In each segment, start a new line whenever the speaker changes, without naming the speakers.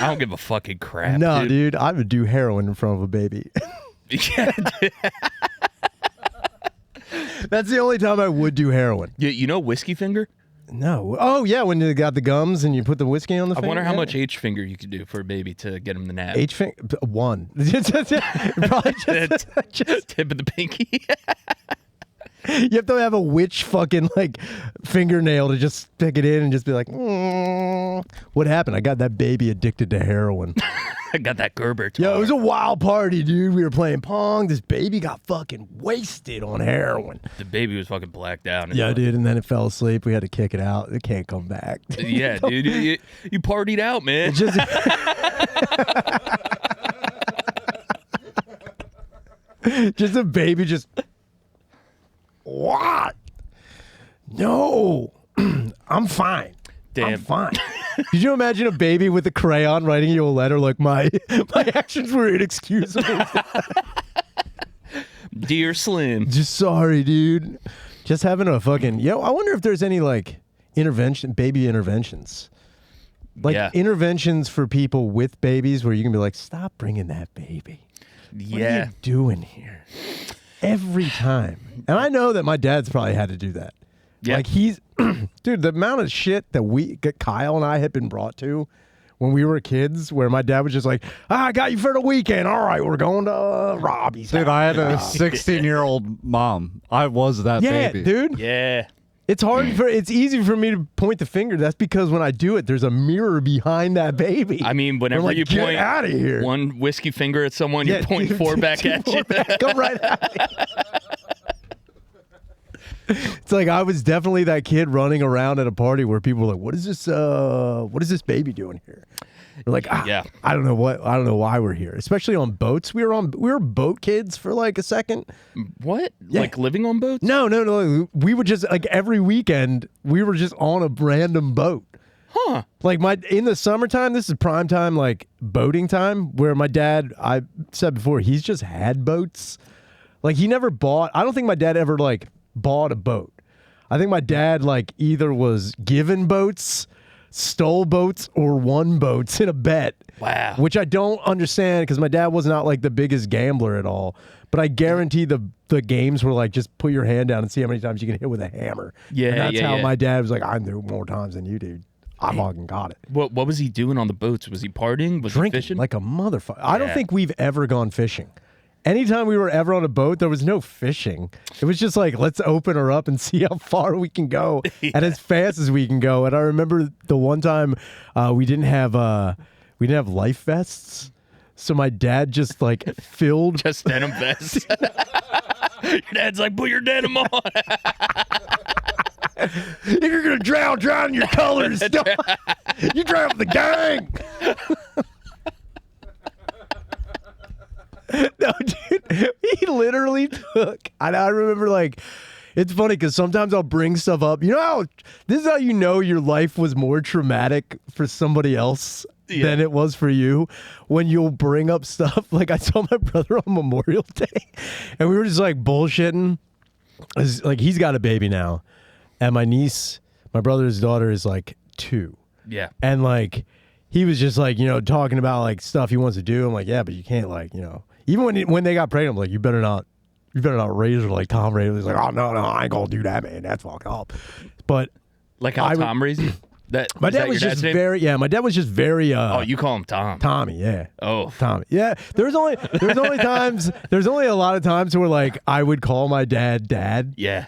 I don't give a fucking crap.
No, dude, I would do heroin in front of a baby.
Yeah, dude.
That's the only time I would do heroin.
You know whiskey finger?
No. Oh, yeah, when you got the gums and you put the whiskey on the finger.
I wonder how much H finger you could do for a baby to get him the nap.
H finger? One. Probably just
tip of the pinky.
You have to have a witch fucking like fingernail to just stick it in and just be like, what happened? I got that baby addicted to heroin.
I got that Gerber.
Yo, it was a wild party, dude. We were playing Pong. This baby got fucking wasted on heroin.
The baby was fucking blacked out.
Yeah, dude. And then it fell asleep. We had to kick it out. It can't come back.
Yeah, dude. You partied out, man.
Just, just a baby just... What? No. I'm fine.
Damn.
I'm fine. Could you imagine a baby with a crayon writing you a letter like, my actions were inexcusable?
Dear Slim.
Just sorry, dude. Just having a fucking... I wonder if there's any, like, baby interventions. Like, interventions for people with babies where you can be like, stop bringing that baby.
Yeah.
What are you doing here? Every time. And I know that my dad's probably had to do that. Yeah. Like he's, dude, the amount of shit that Kyle and I had been brought to when we were kids, where my dad was just like, I got you for the weekend. All right, we're going to Robbie's.
Dude, I had a 16-year-old mom. I was that baby.
Yeah, dude.
Yeah.
It's easy for me to point the finger. That's because when I do it, there's a mirror behind that baby.
I mean, whenever you point
out of here.
One whiskey finger at someone, you point four back at you.
Come right at me. It's like I was definitely that kid running around at a party where people were like, what is this baby doing here? We're like, I don't know why we're here. Especially on boats. We were boat kids for like a second.
What?
Yeah.
Like living on boats?
No. We would just like every weekend we were just on a random boat.
Huh.
Like in the summertime, this is prime time, like boating time, where my dad, I said before, he's just had boats. Like he never bought, I don't think my dad ever like bought a boat. I think my dad like either was given boats, stole boats, or won boats in a bet.
Wow.
Which I don't understand because my dad was not like the biggest gambler at all. But I guarantee the games were like just put your hand down and see how many times you can hit with a hammer.
Yeah,
and that's how my dad was like, I knew more times than you, dude. I fucking got it.
What was he doing on the boats? Was he partying? Was
Drinking
he fishing?
like a motherfucker. I don't think we've ever gone fishing. Anytime we were ever on a boat, there was no fishing. It was just like, let's open her up and see how far we can go and as fast as we can go. And I remember the one time we didn't have life vests. So my dad just like filled
just denim vests. Your dad's like, put your denim on.
If you're gonna drown in your colors. You drown with the gang. No, dude, he literally took. I remember, like, it's funny because sometimes I'll bring stuff up. You know this is how you know your life was more traumatic for somebody else than it was for you, when you'll bring up stuff. Like I saw my brother on Memorial Day, and we were just like bullshitting. Like he's got a baby now, and my brother's daughter is like 2.
Yeah,
and like he was just like talking about like stuff he wants to do. I'm like, yeah, but you can't like even when they got pregnant, I'm like, you better not raise her like Tom raised. He's like, oh no, I ain't gonna do that, man. That's fucked up. But
like how Tom raised you?
My dad was just very My dad was just very.
Oh, you call him Tom?
Tommy, yeah.
Oh,
Tommy, yeah. There's only a lot of times where like I would call my dad.
Yeah.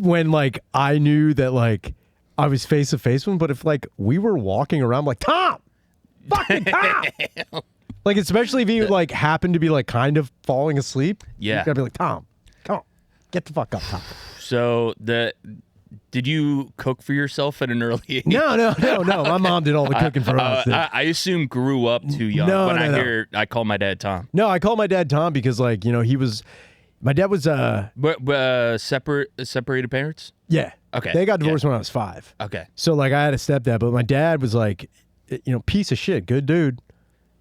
When like I knew that like I was face to face with him, but if like we were walking around, like Tom, fucking Tom. Like, especially if you, like, happen to be, like, kind of falling asleep.
Yeah.
You gotta be like, Tom, come on. Get the fuck up, Tom.
So, did you cook for yourself at an early age?
No. My mom did all the cooking for us.
I assume grew up too young. I call my dad Tom.
No, I call my dad Tom because, like, my dad was...
separated parents?
Yeah.
Okay.
They got divorced when I was 5.
Okay.
So, like, I had a stepdad, but my dad was, like, piece of shit, good dude.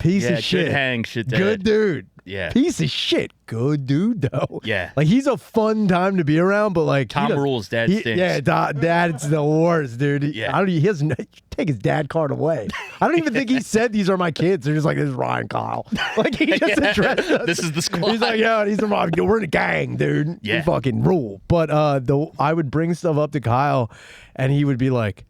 Piece
Yeah,
of
good
shit.
hang, shit dad.
Good dude.
Yeah.
Piece of shit. Good dude, though.
Yeah.
Like, he's a fun time to be around, but like.
Tom rules, dad stinks.
Yeah, dad's the worst, dude.
Yeah.
He doesn't take his dad card away. I don't even think he said these are my kids. They're just like, this is Ryan Kyle. Like, he just addressed us.
This is the squad.
He's like, yeah, we're in a gang, dude.
Yeah.
We fucking rule. But I would bring stuff up to Kyle, and he would be like,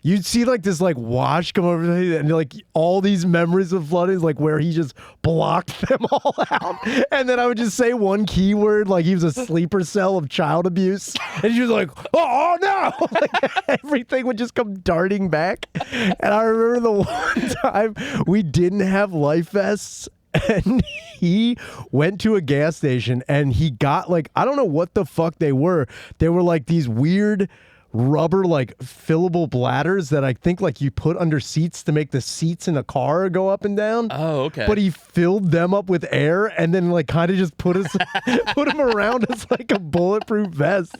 you'd see like this like wash come over him, and like all these memories of flooding, like where he just blocked them all out. And then I would just say one keyword, like he was a sleeper cell of child abuse. And he was like, oh no! Like, everything would just come darting back. And I remember the one time we didn't have life vests. And he went to a gas station and he got like, I don't know what the fuck they were. They were like these weird rubber like fillable bladders that I think like you put under seats to make the seats in a car go up and down.
Oh, okay.
But he filled them up with air and then like kind of just put them around us like a bulletproof vest.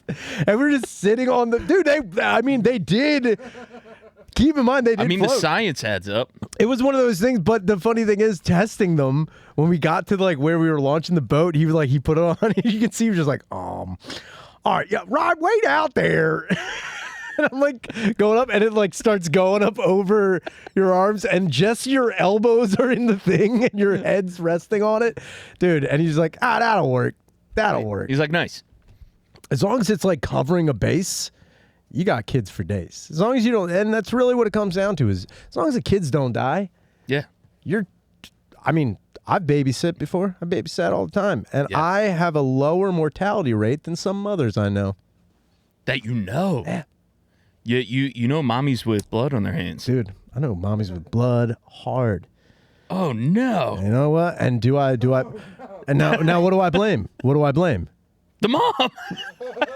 And we were just sitting on the dude. They did. Keep in mind they did.
the
float.
science adds up.
It was one of those things, but the funny thing is, testing them when we got to like where we were launching the boat, he was like, he put it on. You can see he was just like, all right, yeah, Rod, wait out there. And I'm like going up, and it like starts going up over your arms, and just your elbows are in the thing, and your head's resting on it, dude. And he's like, that'll work. That'll work.
He's like, nice.
As long as it's like covering a base, you got kids for days. As long as you don't, and that's really what it comes down to is as long as the kids don't die,
Yeah.
I've babysit before. I babysat all the time. And
Yeah.
I have a lower mortality rate than some mothers I know.
That you know.
Yeah.
You know mommies with blood on their hands.
Dude, I know mommies with blood hard.
Oh, no.
You know what? And do I and now what do I blame? What do I blame?
The mom.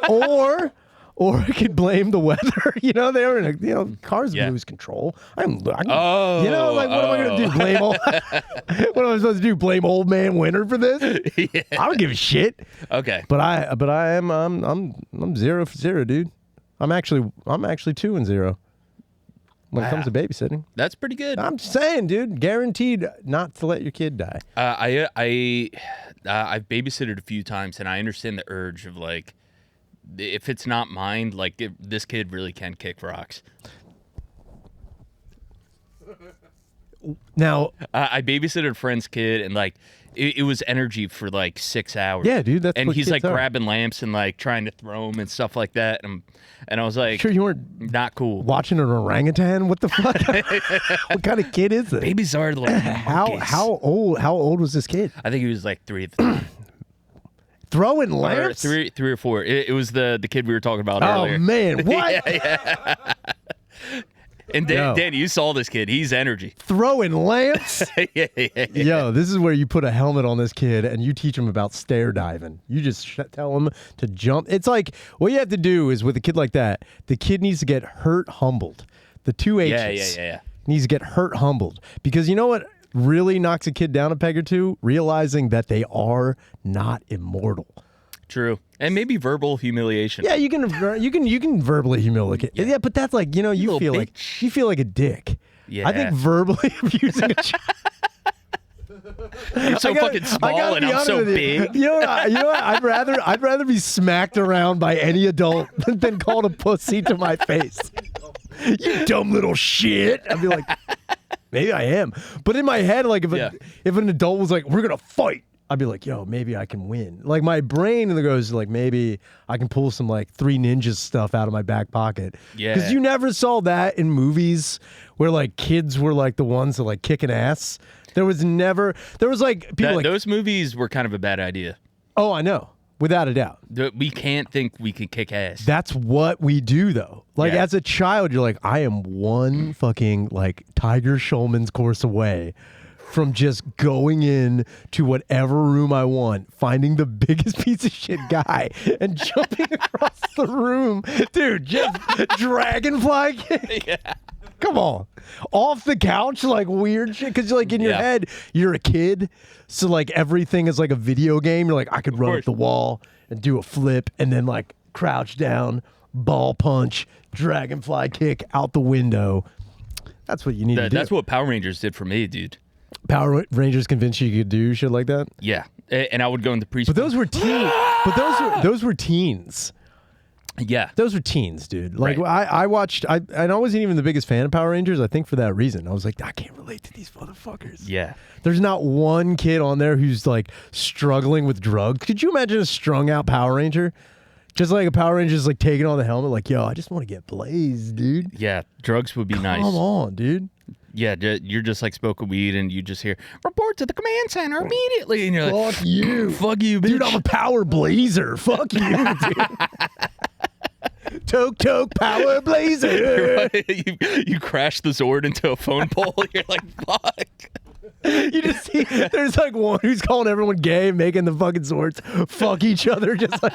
Or I could blame the weather. You know, they were in cars
Yeah.
lose control. I can, what am I going to do? Blame what am I supposed to do? Blame old man winter for this?
Yeah.
I don't give a shit.
Okay.
But I'm 0 for 0, dude. I'm actually 2 and 0 when it comes to babysitting.
That's pretty good.
I'm just saying, dude, guaranteed not to let your kid die.
I've babysitted a few times, and I understand the urge of like, if it's not mine, like this kid really can kick rocks.
Now,
I babysitted a friend's kid, and like it was energy for like 6 hours.
yeah, dude, that's
and
what
he's
kids
like
are.
grabbing lamps and like trying to throw them and stuff like that. And I was like,
Sure, you weren't
not cool.
watching an orangutan? What the fuck? What kind of kid is this?
Babies are like monkeys.
How old was this kid?
I think he was like 3
Throwing
or
lamps?
3 or 4. It was the kid we were talking about
Oh
earlier.
man, what?
And
Yo.
Danny, you saw this kid. He's energy.
Throwing lamps?
Yeah.
Yo, this is where you put a helmet on this kid and you teach him about stair diving. You just tell him to jump. It's like what you have to do is with a kid like that, the kid needs to get hurt, humbled. The two H's.
Yeah.
Needs to get hurt, humbled. Because you know what really knocks a kid down a peg or two? Realizing that they are not immortal.
True. And maybe verbal humiliation.
Yeah, you can verbally humiliate. Yeah, but that's like, you
little
feel
bitch.
like a dick.
Yeah.
I think verbally abusing a child.
You're so fucking small and I'm so big.
You know what? I'd rather be smacked around by any adult than called a pussy to my face. You dumb little shit. I'd be like, maybe I am. But in my head, like if an adult was like, we're gonna fight, I'd be like, yo, maybe I can win. Like my brain goes like, maybe I can pull some like Three Ninjas stuff out of my back pocket.
Yeah.
Because you never saw that in movies where like kids were like the ones that like kicking ass. There was like people
Those movies were kind of a bad idea.
Oh, I know. Without a doubt.
We can't think we can kick ass.
That's what we do though. Like
Yeah.
as a child, you're like, I am one fucking like Tiger Schulman's course away from just going in to whatever room I want, finding the biggest piece of shit guy and jumping across the room. Dude, just dragonfly kick.
Yeah.
Come on. Off the couch, like weird shit. Because like in your head, you're a kid. So like everything is like a video game. You're like, I could run up
course.
the wall and do a flip and then like crouch down, ball punch, dragonfly kick out the window. That's what you need to do.
That's what Power Rangers did for me, dude.
Power Rangers convinced you could do shit like that.
Yeah, and I would go into preschool.
But those were those were teens.
Yeah,
Those were teens, dude. Like
Right.
I watched. And I wasn't even the biggest fan of Power Rangers. I think for that reason, I was like, I can't relate to these motherfuckers.
yeah.
There's not one kid on there who's like struggling with drugs. Could you imagine a strung out Power Ranger? Just like a Power Ranger's like taking on the helmet, like, yo, I just want to get blazed, dude.
Yeah, drugs would be nice.
Come on, dude.
Yeah, you're just like smoking weed and you just hear, report to the command center immediately. And you're like,
Fuck you.
fuck you, bitch.
Dude, I'm a power blazer. Fuck you, dude. Toke power blazer.
you crash the Zord into a phone pole. You're like, fuck.
You just see there's like one who's calling everyone gay, making the fucking swords fuck each other, just like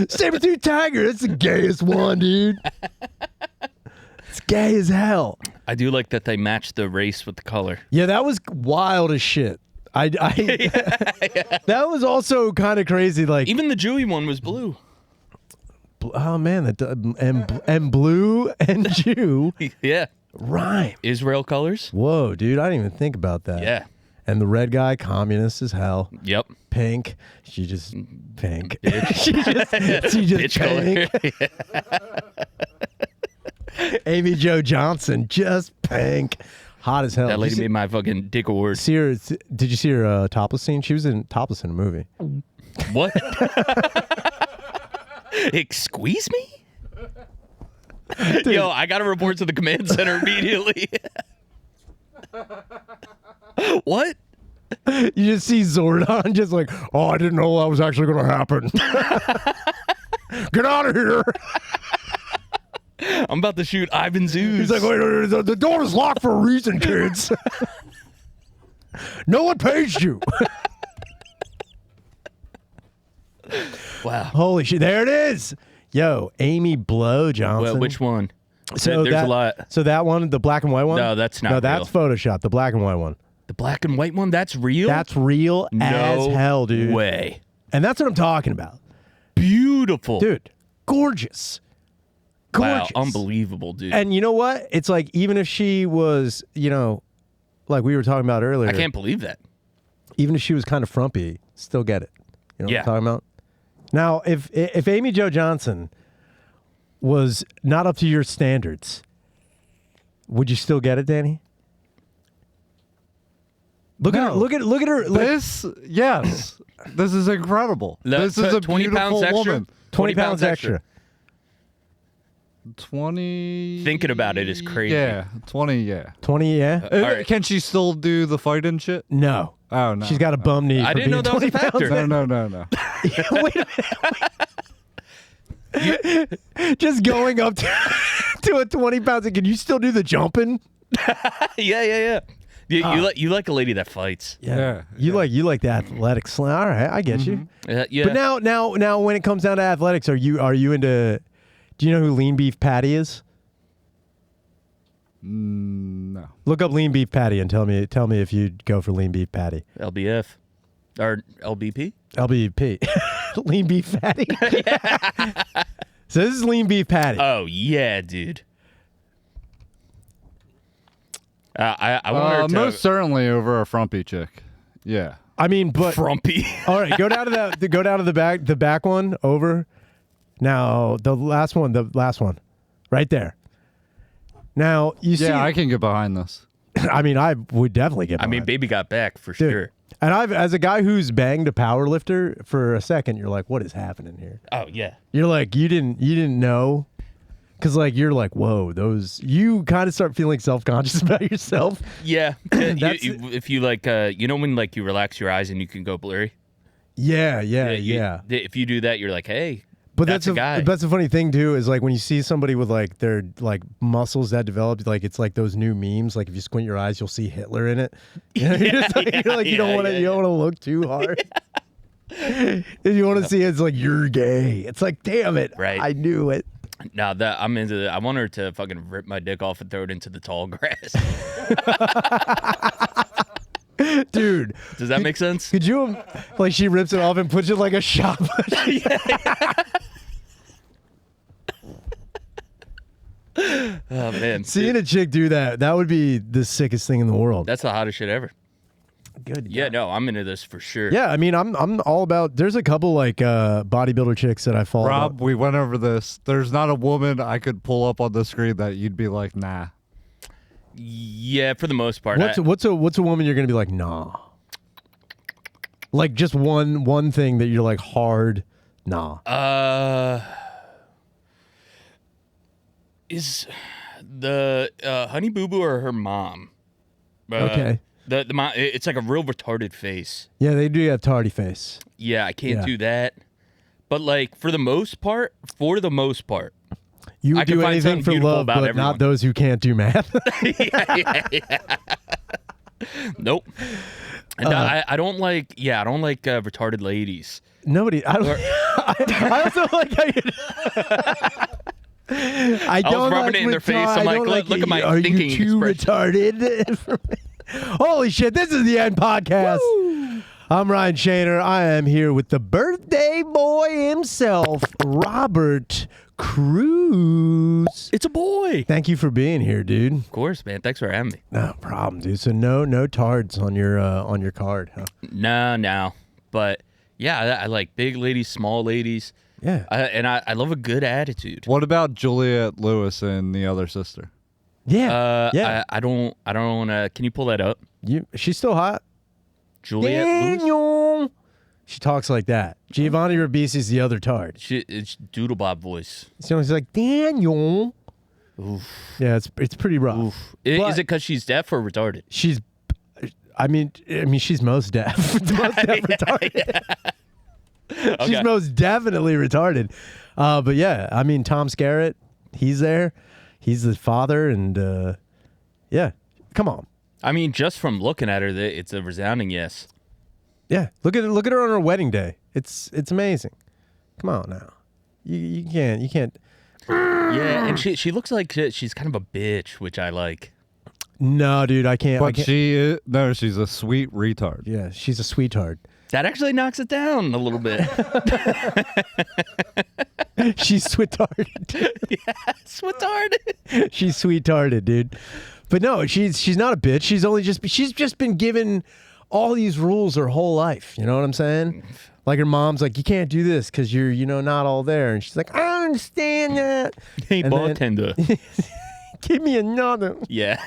Saber-tooth tiger. That's the gayest one, dude. It's gay as hell.
I do like that they match the race with the color.
Yeah, that was wild as shit. That was also kind of crazy. Like,
Even the Jewy one was blue.
oh man, and blue and Jew
Yeah.
rhyme.
Israel colors.
Whoa, dude, I didn't even think about that.
Yeah.
And the red guy, communist as hell.
Yep.
Pink. She just pink.
Bitch.
she just
Bitch
pink.
color.
Amy Jo Johnson, just pink. Hot as hell.
That
Did
lady
you
made my fucking dick award.
see her, did you see her topless scene? She was in topless in a movie.
What? Squeeze me? Yo, I got to report to the command center immediately. What?
You just see Zordon just like, oh, I didn't know that was actually going to happen. Get out of here.
I'm about to shoot Ivan Zeus.
He's like, wait, the door is locked for a reason, kids. No one paged you.
Wow.
Holy shit, there it is. Yo, Amy Blow Johnson.
Well, which one?
So
There's
that,
a lot.
So that one, the black and white one?
No, that's not
No, that's
real.
Photoshop, the black and white one.
The black and white one? That's real?
That's real
no
as hell, dude.
way.
And that's what I'm talking about.
Beautiful.
Dude, gorgeous.
Wow,
Gorgeous.
unbelievable, dude.
And you know what? It's like, even if she was, like we were talking about earlier.
I can't believe that.
Even if she was kind of frumpy, still get it. You know
Yeah.
what I'm talking about? Now, if Amy Jo Johnson was not up to your standards, would you still get it, Danny? Look at her. Look at her. Like,
This, yes, this is incredible.
No,
This is a
20 pounds
beautiful
extra.
woman.
20 pounds extra.
20.
Thinking about it is crazy.
Yeah, 20. Yeah.
20, yeah?
All right.
Can she still do the fight and shit?
No.
Oh no.
She's got a bum knee.
I
for
didn't know
being
that was a
20 pounds.
factor.
No.
Wait a minute. Just going up to a 20 pounds. Can you still do the jumping?
Yeah. You like a lady that fights.
Yeah.
You like the athletic slam. All right, I get you.
Yeah.
But now, when it comes down to athletics, are you into? Do you know who Lean Beef Patty is?
No.
Look up Lean Beef Patty and tell me if you'd go for Lean Beef Patty.
LBF or LBP.
LBP. Lean Beef Patty. So this is Lean Beef Patty.
Oh yeah, dude. I want her to
Most certainly over a frumpy chick. Yeah.
I mean, but
frumpy.
all right, go down to the back one over. Now the last one, right there. Now you see.
Yeah, I can get behind this.
I mean, I would definitely get.
I mean,
behind it.
baby got back for
Dude.
sure.
And as a guy who's banged a power lifter for a second, you're like, what is happening here?
Oh yeah.
You're like, you didn't know, because like you're like, whoa, you kind of start feeling self-conscious about yourself.
Yeah.
That's-
if you like, when like you relax your eyes and you can go blurry.
Yeah.
If you do that, you're like, hey.
But
that's a guy.
That's the funny thing too, is like when you see somebody with like their like muscles that developed, like it's like those new memes. Like if you squint your eyes, you'll see Hitler in it. You don't want to look too hard. If you want to see it, it's like you're gay. It's like, damn it,
Right.
I knew it.
Now that I'm into that, I want her to fucking rip my dick off and throw it into the tall grass.
Dude,
Does that make sense?
could you like she rips it off and puts it like a shop?
Oh man,
Seeing a chick do that would be the sickest thing in the world.
that's the hottest shit ever.
Good.
Yeah, no, I'm into this for sure.
Yeah, I mean, I'm all about. There's a couple like bodybuilder chicks that I follow.
Rob, we went over this. There's not a woman I could pull up on the screen that you'd be like, nah.
Yeah, for the most part.
What's a woman you're gonna be like, nah? Like just one thing that you're like hard, nah.
Is the Honey Boo Boo or her mom?
Okay.
The mom, it's like a real retarded face.
Yeah, they do have tardy face.
Yeah, I can't
Yeah.
do that. But like for the most part,
You
I
would
can
do
find
anything
something
for
beautiful
love,
about
but
everyone.
not those who can't do math.
nope. And I don't like retarded ladies.
Nobody. I don't. I also like how you. I don't
rubbing
like
it in their face.
retard-
I'm
I
like,
don't
look at my
Are
thinking
you too
expression.
retarded? Holy shit! This is the End Podcast. I'm Ryan Shaner. I am here with the birthday boy himself, Robert Cruz.
It's a boy.
Thank you for being here, dude.
Of course, man. Thanks for having me.
No problem, dude. So no tards on your card, huh?
No. But yeah, I like big ladies, small ladies.
Yeah.
I love a good attitude.
What about Juliette Lewis and the other sister?
Yeah. Yeah.
I don't. Can you pull that up?
She's still hot.
Juliette Lewis?
Daniel. She talks like that. Giovanni Ribisi's the other tard.
It's Doodle Bob voice.
So he's like, Daniel.
Oof.
Yeah, it's pretty rough.
Oof.
But-
Is it because she's deaf or retarded?
She's, I mean, she's most deaf. Most deaf retarded.
Okay.
She's most definitely retarded. But yeah, I mean, Tom Skerritt, he's there. He's the father, and yeah, come on.
I mean, just from looking at her, it's a resounding yes.
Yeah, look at her on her wedding day. It's amazing. Come on now, you can't.
Yeah, and she looks like she's kind of a bitch, which I like.
No, dude, I can't.
But she's a sweet retard.
Yeah, she's a sweetheart.
That actually knocks it down a little bit.
She's sweethearted.
Sweetheart.
She's sweethearted, dude. But no, she's not a bitch. She's just been given all these rules her whole life. You know what I'm saying? Like her mom's like, you can't do this because you're not all there, and she's like, I understand that.
Hey,
And then-
bartender.
Give me another.
Yeah.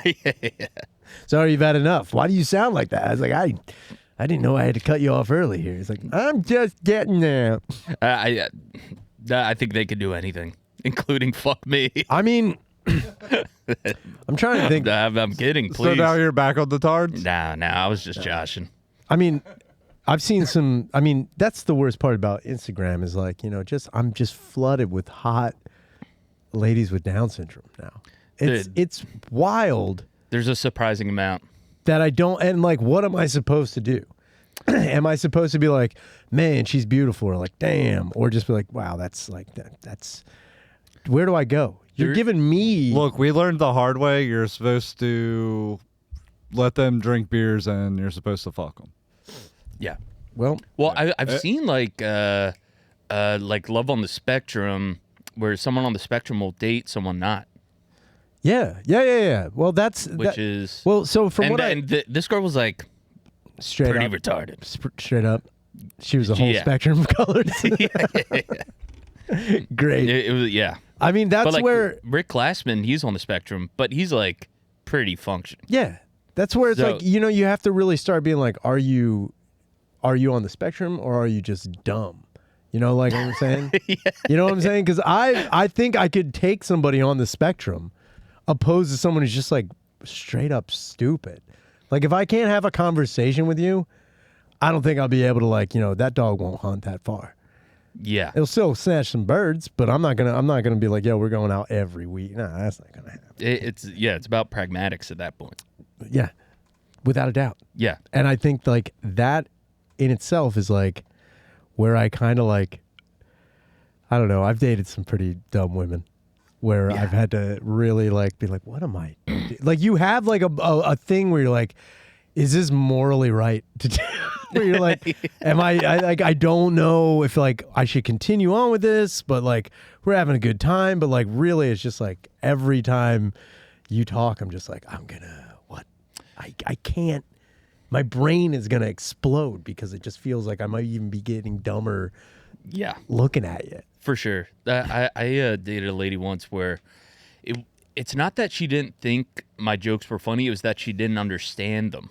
Sorry, you've had enough. Why do you sound like that? I was like, I didn't know I had to cut you off early here. It's like, I'm just getting there.
I think they could do anything, including fuck me.
I mean, I'm trying to think.
I'm kidding,
So
please.
now you're back on the tards?
Nah, I was just joshing.
I mean, I've seen some. I mean, that's the worst part about Instagram is like, I'm just flooded with hot ladies with Down syndrome now. It's wild
There's a surprising amount.
that I don't. And like, what am I supposed to do? Am I supposed to be like, man, she's beautiful, or like, damn, or just be like, wow, that's like that's. Where do I go? You're
There-
giving me.
Look, we learned the hard way. You're supposed to let them drink beers and you're supposed to fuck them.
Yeah.
Well,
I've seen like Love on the Spectrum, where someone on the spectrum will date someone not,
yeah. Well,
which is
well. So from what
this girl was like
straight
pretty
up,
retarded.
straight up, she was a whole
Yeah.
spectrum of colors. Great.
It was
I mean, that's
but like
where.
Rick Glassman, he's on the spectrum, but he's like pretty functioning.
Yeah, that's where it's
So-
like you have to really start being like, are you on the spectrum or are you just dumb? You know, like what I'm saying. You know what I'm saying? Because I think I could take somebody on the spectrum, opposed to someone who's just like straight up stupid. Like if I can't have a conversation with you, I don't think I'll be able to that dog won't hunt that far.
Yeah.
It'll still snatch some birds, but I'm not gonna be like, yo, we're going out every week. Nah, that's not gonna happen.
It's about pragmatics at that point.
Yeah, without a doubt.
Yeah.
And I think like that in itself is like where I kind of like, I don't know, I've dated some pretty dumb women where I've had to really like be like, what am I? Like you have like a thing where you're like, is this morally right to do? Where you're like, I don't know if like I should continue on with this, but like we're having a good time, but like really it's just like every time you talk, I'm just like, I can't, my brain is gonna explode because it just feels like I might even be getting dumber looking at you.
For sure. I dated a lady once where it's not that she didn't think my jokes were funny, it was that she didn't understand them.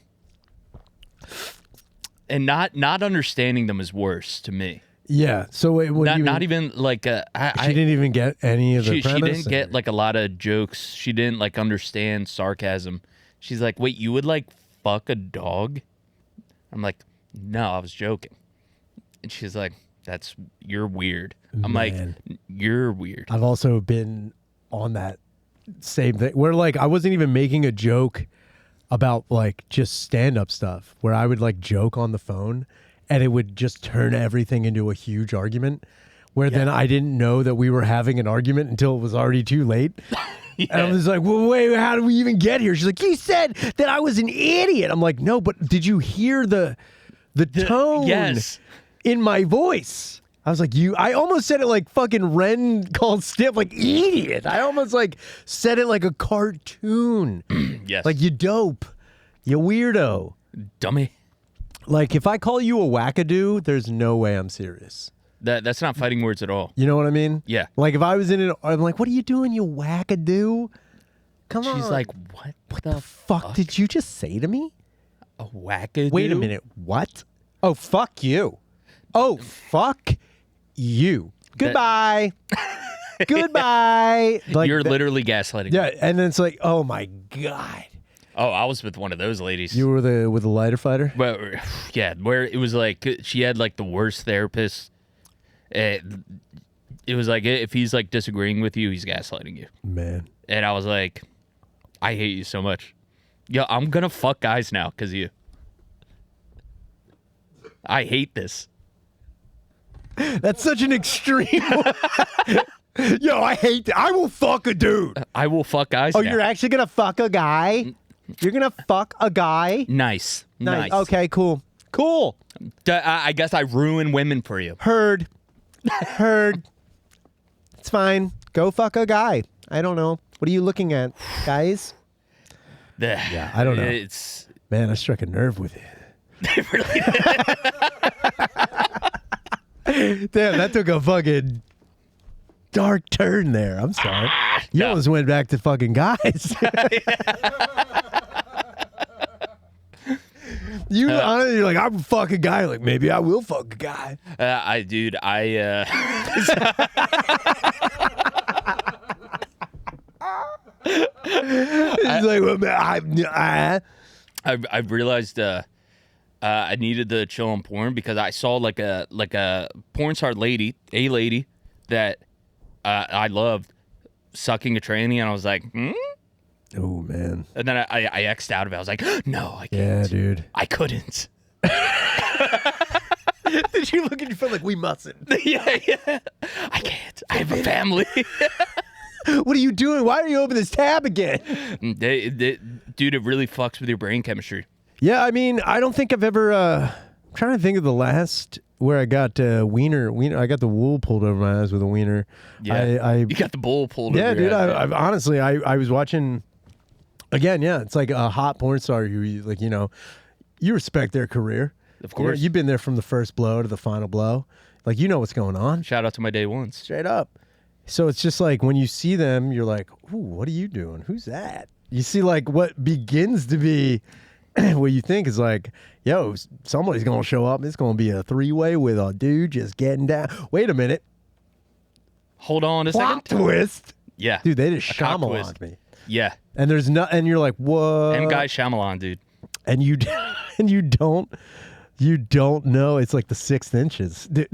And not understanding them is worse to me.
Yeah. So wait,
not even like
she didn't even get any of the
she
premise?
didn't get like a lot of jokes. She didn't like understand sarcasm. She's like, wait, you would like fuck a dog? I'm like, no, I was joking. And she's like, you're weird. I'm like, you're weird.
I've also been on that same thing where like I wasn't even making a joke about like just stand-up stuff, where I would like joke on the phone and it would just turn everything into a huge argument, where then I didn't know that we were having an argument until it was already too late. And I was like, well, wait, how did we even get here? She's like, you said that I was an idiot. I'm like, no, but did you hear the tone in my voice? I was like, I almost said it like fucking Ren called Stiff, like idiot. I almost like said it like a cartoon.
Yes.
Like, you dope. You weirdo.
Dummy.
Like, if I call you a wackadoo, there's no way I'm serious.
That's not fighting words at all.
You know what I mean?
Yeah.
Like, if I was in it, I'm like, what are you doing, you wackadoo? Come on.
She's like, what the
fuck did you just say to me?
A wackadoo?
Wait a minute. What? Oh, fuck you. Oh, fuck you. Goodbye. Goodbye. Like,
you're literally gaslighting.
Yeah, and then it's like, oh my God.
Oh, I was with one of those ladies.
You were with the lighter fighter?
But yeah, where it was like she had like the worst therapist. It was like if he's like disagreeing with you, he's gaslighting you.
Man.
And I was like, I hate you so much. Yo, I'm gonna fuck guys now because of you. I hate this.
That's such an extreme. Yo, I hate that. I will fuck a dude.
I will fuck guys.
Oh,
now.
you're actually gonna fuck a guy? You're gonna fuck a guy?
Nice.
Okay, cool. Cool.
I guess I ruin women for you.
Heard. It's fine. Go fuck a guy. I don't know. What are you looking at, guys? Yeah, I don't know.
It's
man, I struck a nerve with it.
really.
Damn, that took a fucking dark turn there. I'm sorry. You almost went back to fucking guys. Honestly, you're like, I'm a fucking guy. Like, maybe I will fuck a guy.
Dude,
He's like, well, man,
I've realized I needed to chill on porn because I saw like a porn star lady, that I loved sucking a tranny, and I was like,
oh man.
And then I X'd out of it. I was like, no, I can't.
Yeah, dude.
I couldn't.
Did you look at your phone like, we mustn't?
yeah. I can't. I have a family.
What are you doing? Why are you opening this tab again?
Dude, it really fucks with your brain chemistry.
Yeah, I mean, I don't think I've ever. I'm trying to think of the last where I got wiener. I got the wool pulled over my eyes with a wiener.
Yeah, you got the bowl pulled.
Yeah,
over
dude.
your eyes.
I've honestly, I was watching. Again, yeah, it's like a hot porn star who, like, you respect their career.
Of course,
you've been there from the first blow to the final blow. Like, you know what's going on.
Shout out to my day ones.
Straight up. So it's just like when you see them, you're like, ooh, what are you doing? Who's that? You see like what begins to be what you think is like, yo, somebody's going to show up. It's going to be a three-way with a dude just getting down. Wait a minute.
Hold on a
Plot
second.
twist.
Yeah.
Dude, they just
A cock
Shyamalan
twist.
me.
Yeah.
And there's no, and you're like, what?
M. Guy Shyamalan, dude.
And you don't know. It's like the 6th inches. Dude.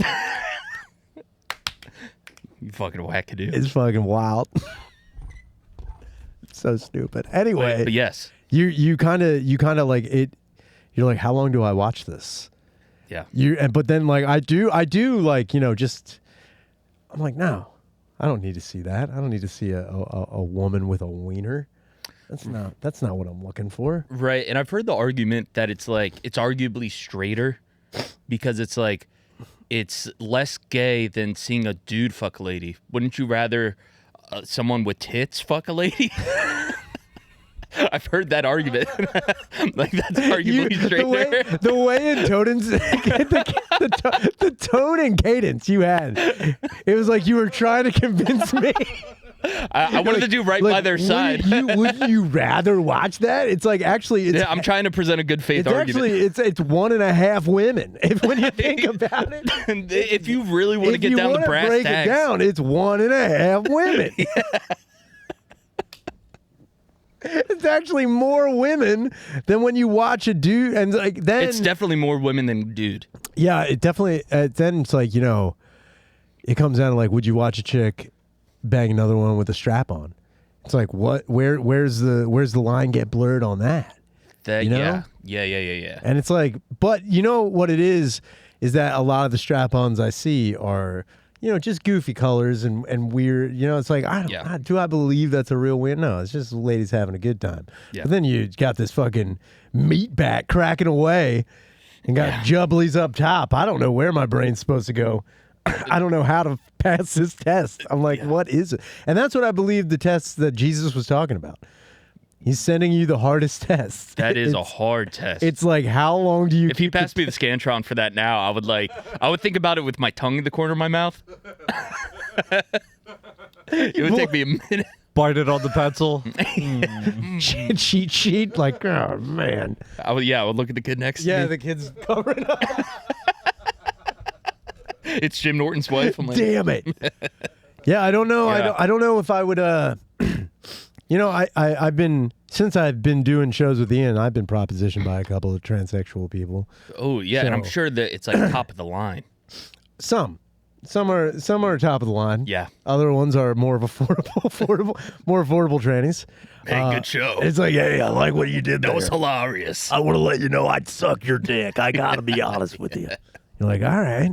You fucking wackadoo.
It's fucking wild. So stupid. Anyway,
But yes.
you kind of like it. You're like, how long do I watch this?
Yeah.
But then like I do like, just I'm like, no, I don't need to see that. I don't need to see a woman with a wiener. That's not what I'm looking for.
Right, and I've heard the argument that it's like it's arguably straighter because it's like it's less gay than seeing a dude fuck a lady. Wouldn't you rather someone with tits fuck a lady? I've heard that argument. Like that's arguably straighter.
The way in Toten's the tone and cadence you had, it was like you were trying to convince me.
I wanted to do right by their side.
Would you rather watch that? It's like actually, it's,
Yeah, I'm trying to present a good faith
it's
argument.
actually it's 1.5 women. When you think about it,
If you really want to get down the brass
break
tacks,
it down, it's 1.5 women. It's actually more women than when you watch a dude, and like then
it's definitely more women than dude.
yeah, it definitely. Then it's like it comes down to like, would you watch a chick bang another one with a strap on? It's like what? Where's the line get blurred on that?
That
You know?
yeah.
And it's like, but you know what it is that a lot of the strap-ons I see are, just goofy colors and weird. It's like, do I believe that's a real win? No, it's just ladies having a good time.
Yeah.
But then you got this fucking meat bat cracking away and got jubblies up top. I don't know where my brain's supposed to go. I don't know how to pass this test. I'm like, what is it? And that's what I believe the test that Jesus was talking about. He's sending you the hardest test.
That is a hard test.
It's like, how long do you
If you passed me the Scantron for that now, I would think about it with my tongue in the corner of my mouth. It would take me a minute.
Bite it on the pencil.
cheat sheet? Like, oh, man.
I would look at the kid next to me.
The kid's covering up.
It's Jim Norton's wife. I'm like,
Damn it. Yeah, I don't know.
Yeah.
I don't know if I would, I've been, since I've been doing shows with Ian, I've been propositioned by a couple of transsexual people.
oh yeah, and I'm
So-
sure that it's like top of the line.
Some are top of the line.
Yeah.
Other ones are more of more affordable trannies.
Hey, good show.
It's like, hey, I like what you did there.
That was hilarious.
I want to let you know I'd suck your dick. I got to be honest with you. You're like, all right,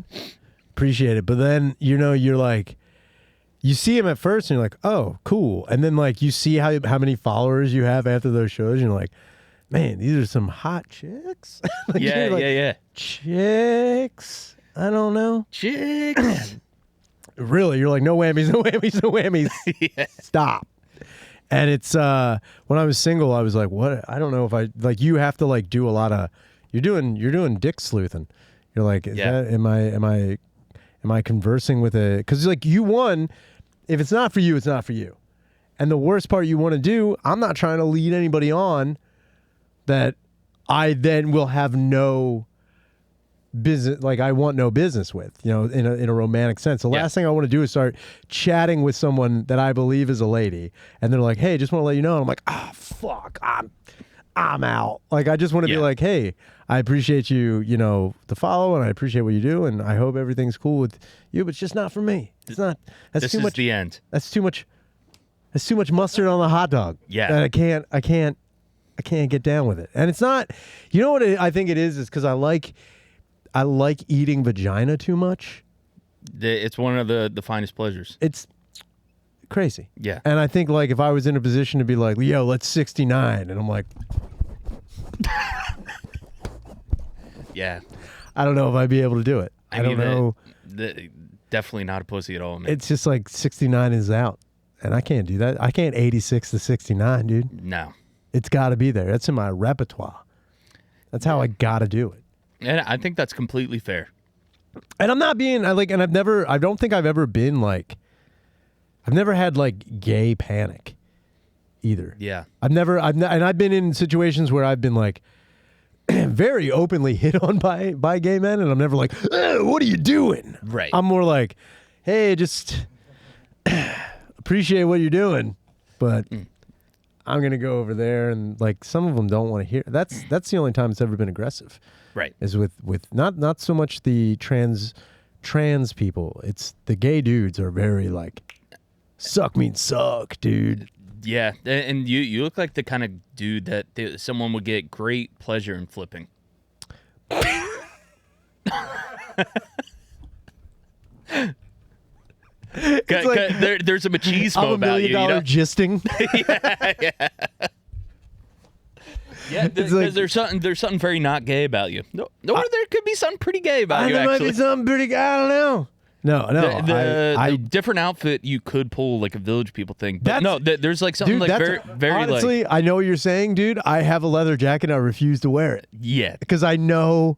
appreciate it. But then, you're like, you see him at first and you're like, oh, cool. And then like you see how many followers you have after those shows. And you're like, man, these are some hot chicks. Like, you're like,
yeah.
Chicks. I don't know.
Chicks.
Really, you're like, no whammies, no whammies, no whammies.
Yeah.
Stop. And it's when I was single, I was like, what? I don't know if I like. You have to like do a lot of. You're doing dick sleuthing. You're like, am I conversing with a? Because like you won. If it's not for you, it's not for you. And the worst part you want to do, I'm not trying to lead anybody on that I then will have no business, like I want no business with, in a romantic sense. The last thing I want to do is start chatting with someone that I believe is a lady, and they're like, hey, just want to let you know. And I'm like, oh, fuck, I'm out. Like, I just want to be like, hey, I appreciate you, the follow, and I appreciate what you do, and I hope everything's cool with you, but it's just not for me. It's not.
This is the end.
That's too much. That's too much mustard on the hot dog.
Yeah.
That I can't get down with it. And it's not. You know what I think it is because I like eating vagina too much.
It's one of the finest pleasures.
It's crazy.
Yeah.
And I think like if I was in a position to be like, yo, let's 69, and I'm like,
Yeah.
I don't know if I'd be able to do it. I don't know.
Definitely not a pussy at all, man.
It's just like 69 is out, and I can't do that. I can't 86 to 69, dude.
No.
It's got to be there. That's in my repertoire. That's how I got to do it.
And I think that's completely fair.
And I'm not being I don't think I've ever been like, I've never had like gay panic either.
Yeah.
And I've been in situations where I've been like very openly hit on by gay men, and I'm never like, what are you doing?
Right.
I'm more like, hey, just appreciate what you're doing, but I'm gonna go over there, and like some of them don't want to hear. That's the only time it's ever been aggressive.
Right.
Is with not so much the trans people. It's the gay dudes are very like, suck means suck, dude.
Yeah, and you look like the kind of dude that someone would get great pleasure in flipping.
Like,
there's a machismo
I'm $1
about
million
you.
gisting.
Yeah. Yeah,
It's like,
there's something very not gay about you. No, or there could be something pretty gay about you.
there might
Actually,
be something pretty. I don't know. No.
the different outfit you could pull like a Village People thing. But no, there's like something
dude,
like
that's,
very
honestly,
like
I know what you're saying, dude. I have a leather jacket. I refuse to wear it
yeah.
because I know,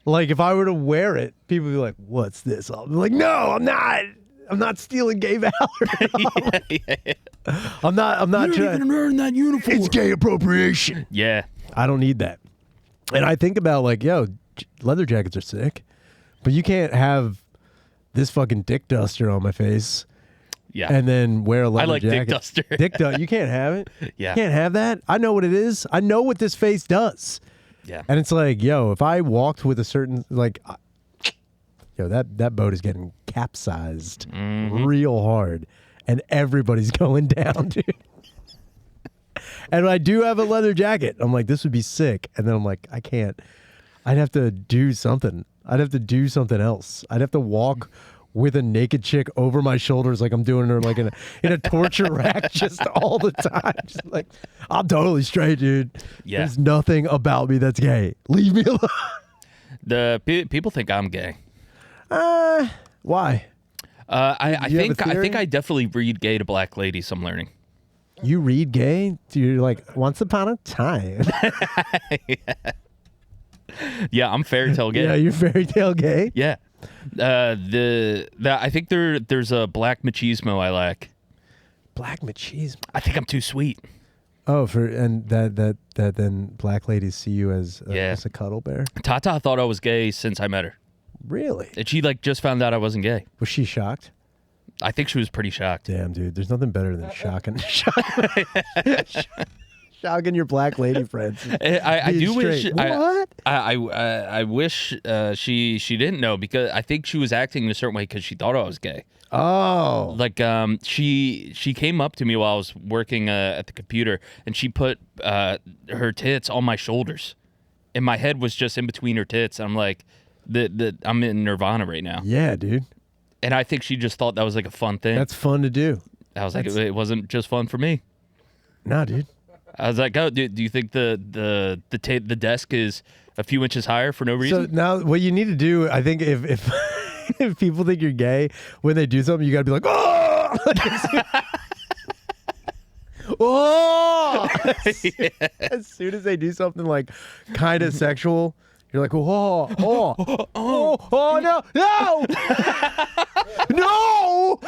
like, if I were to wear it, people would be like, "What's this?" I'll be like, "No, I'm not. I'm not stealing gay valor. I'm not
You're
trying
even wearing that uniform.
It's gay appropriation.
Yeah,
I don't need that." And I think about like, yo, leather jackets are sick, but you can't have this fucking dick duster on my face.
yeah.
And then wear a leather
I like
jacket.
dick duster.
You can't have it.
Yeah.
You can't have that. I know what it is. I know what this face does.
Yeah.
And it's like, yo, if I walked with a certain, like, yo, that boat is getting capsized real hard. And everybody's going down, dude. And I do have a leather jacket. I'm like, this would be sick. And then I'm like, I can't. I'd have to do something. I'd have to do something else. I'd have to walk with a naked chick over my shoulders like I'm doing her like in a torture rack just all the time. Just like, I'm totally straight, dude.
Yeah.
There's nothing about me that's gay. Leave me alone.
The people think I'm gay.
Why?
I
You have a
think
theory?
I definitely read gay to black ladies. I'm learning.
You read gay? You're like, once upon a time.
Yeah, I'm fairy tale gay.
Yeah, you're fairy tale gay?
Yeah. I think there's a black machismo I lack.
Black machismo.
I think I'm too sweet.
Oh, and that then black ladies see you as a cuddle bear?
Tata thought I was gay since I met her.
Really?
And she like just found out I wasn't gay.
Was she shocked?
I think she was pretty shocked.
Damn, dude. There's nothing better than shocking your black lady friends.
I
Being
do wish
straight. What?
I wish she didn't know, because I think she was acting in a certain way because she thought I was gay.
Oh.
Like she came up to me while I was working at the computer, and she put her tits on my shoulders, and my head was just in between her tits. I'm like, I'm in Nirvana right now.
Yeah, dude.
And I think she just thought that was like a fun thing.
That's fun to do.
I was like, it wasn't just fun for me.
Nah, dude.
I was like, oh, do you think the desk is a few inches higher for no reason?
So now what you need to do, I think if if people think you're gay, when they do something, you got to be like, oh! Oh! As soon as they do something like kind of sexual, you're like, oh, no, no,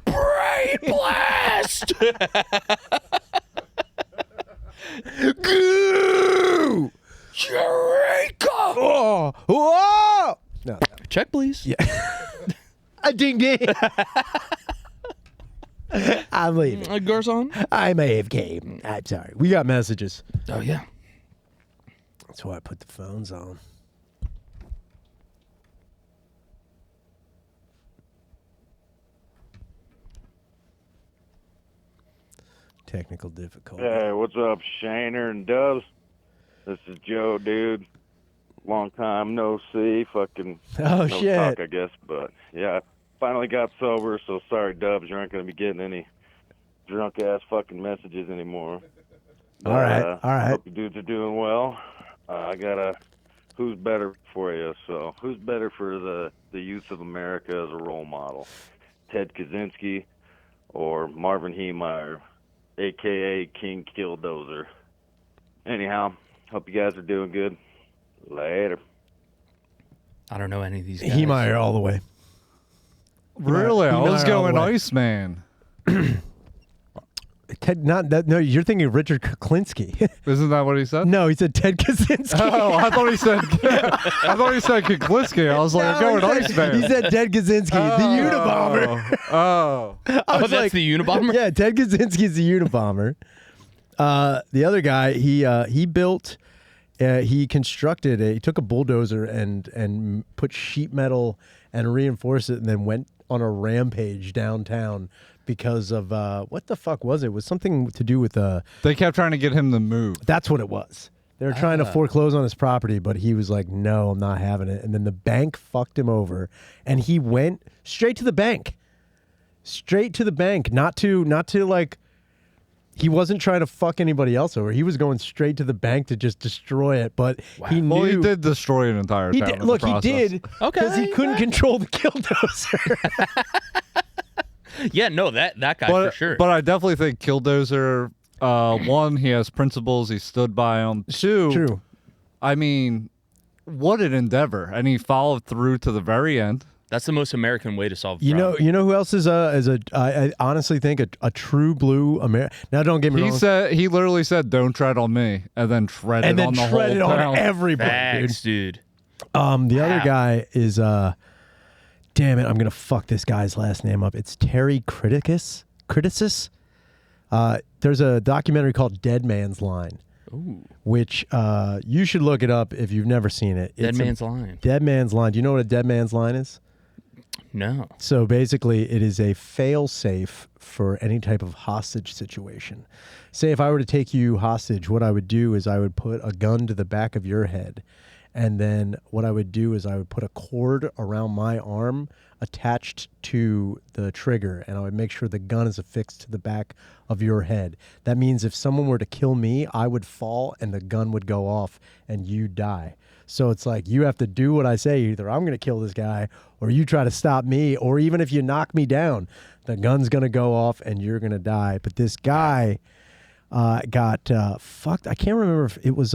Brain blast!
goo,
Eureka!
oh. No,
Check, please.
yeah, a ding ding. I'm leaving.
Garcon?
I may have came. I'm sorry. We got messages.
Oh, yeah.
That's why I put the phones on. Technical difficulty.
Hey, what's up, Shaner and Dubs? This is Joe, dude. Long time no see. Fucking
Oh,
no
shit.
talk, I guess. But yeah, finally got sober. So sorry, Dubs, you aren't gonna be getting any drunk ass fucking messages anymore. But,
All right.
Hope you dudes are doing well. I got a who's better for you. So who's better for the youth of America as a role model? Ted Kaczynski or Marvin Heemeyer, a.k.a. King Killdozer. Anyhow, hope you guys are doing good. Later.
I don't know any of these guys.
Heemeyer all the way.
Really? I was
Heemeyer all the
going
way.
Iceman.
Ted, not that. No, you're thinking of Richard Kuklinski.
Isn't that what he said?
No, he said Ted Kaczynski.
Oh, I thought he said Kuklinski. I was like,
No,
I'm going
he said-
Iceman.
He said Ted Kaczynski, the Unabomber.
Oh.
I
Oh,
was
that's
like,
the Unabomber?
Yeah, Ted Kaczynski's the Unabomber. The other guy, he built, he constructed, he took a bulldozer and put sheet metal and reinforced it, and then went on a rampage downtown because of what the fuck was it? It was something to do with
They kept trying to get him to move.
that's what it was. They were trying to foreclose on his property, but he was like, "No, I'm not having it." And then the bank fucked him over, and he went straight to the bank, not to like. he wasn't trying to fuck anybody else over. He was going straight to the bank to just destroy it. But he knew.
Well, he did destroy an entire
He
town.
did,
in
look,
the
he
process.
did.
Okay,
Because he couldn't control the Killdozer.
Yeah, no, that guy
But,
for sure.
but I definitely think Killdozer, one, he has principles. He stood by them. Two,
True.
I mean, what an endeavor. And he followed through to the very end.
That's the most American way to solve.
You know who else is I honestly think a true blue American. Now, don't get me wrong.
He literally said, "Don't tread on me," and then treaded on the whole
treaded on
town.
everybody,
Facts, dude.
The other guy is damn it, I'm gonna fuck this guy's last name up. It's Terry Criticus. There's a documentary called Dead Man's Line.
Ooh.
Which you should look it up if you've never seen it.
Dead Man's Line.
Dead Man's Line. Do you know what a dead man's line is?
No.
So basically, it is a fail-safe for any type of hostage situation. Say if I were to take you hostage, what I would do is I would put a gun to the back of your head. And then what I would do is I would put a cord around my arm attached to the trigger, and I would make sure the gun is affixed to the back of your head. That means if someone were to kill me, I would fall and the gun would go off and you die. So it's like you have to do what I say. Either I'm going to kill this guy or you try to stop me, or even if you knock me down, the gun's going to go off and you're going to die. But this guy got fucked. I can't remember if it was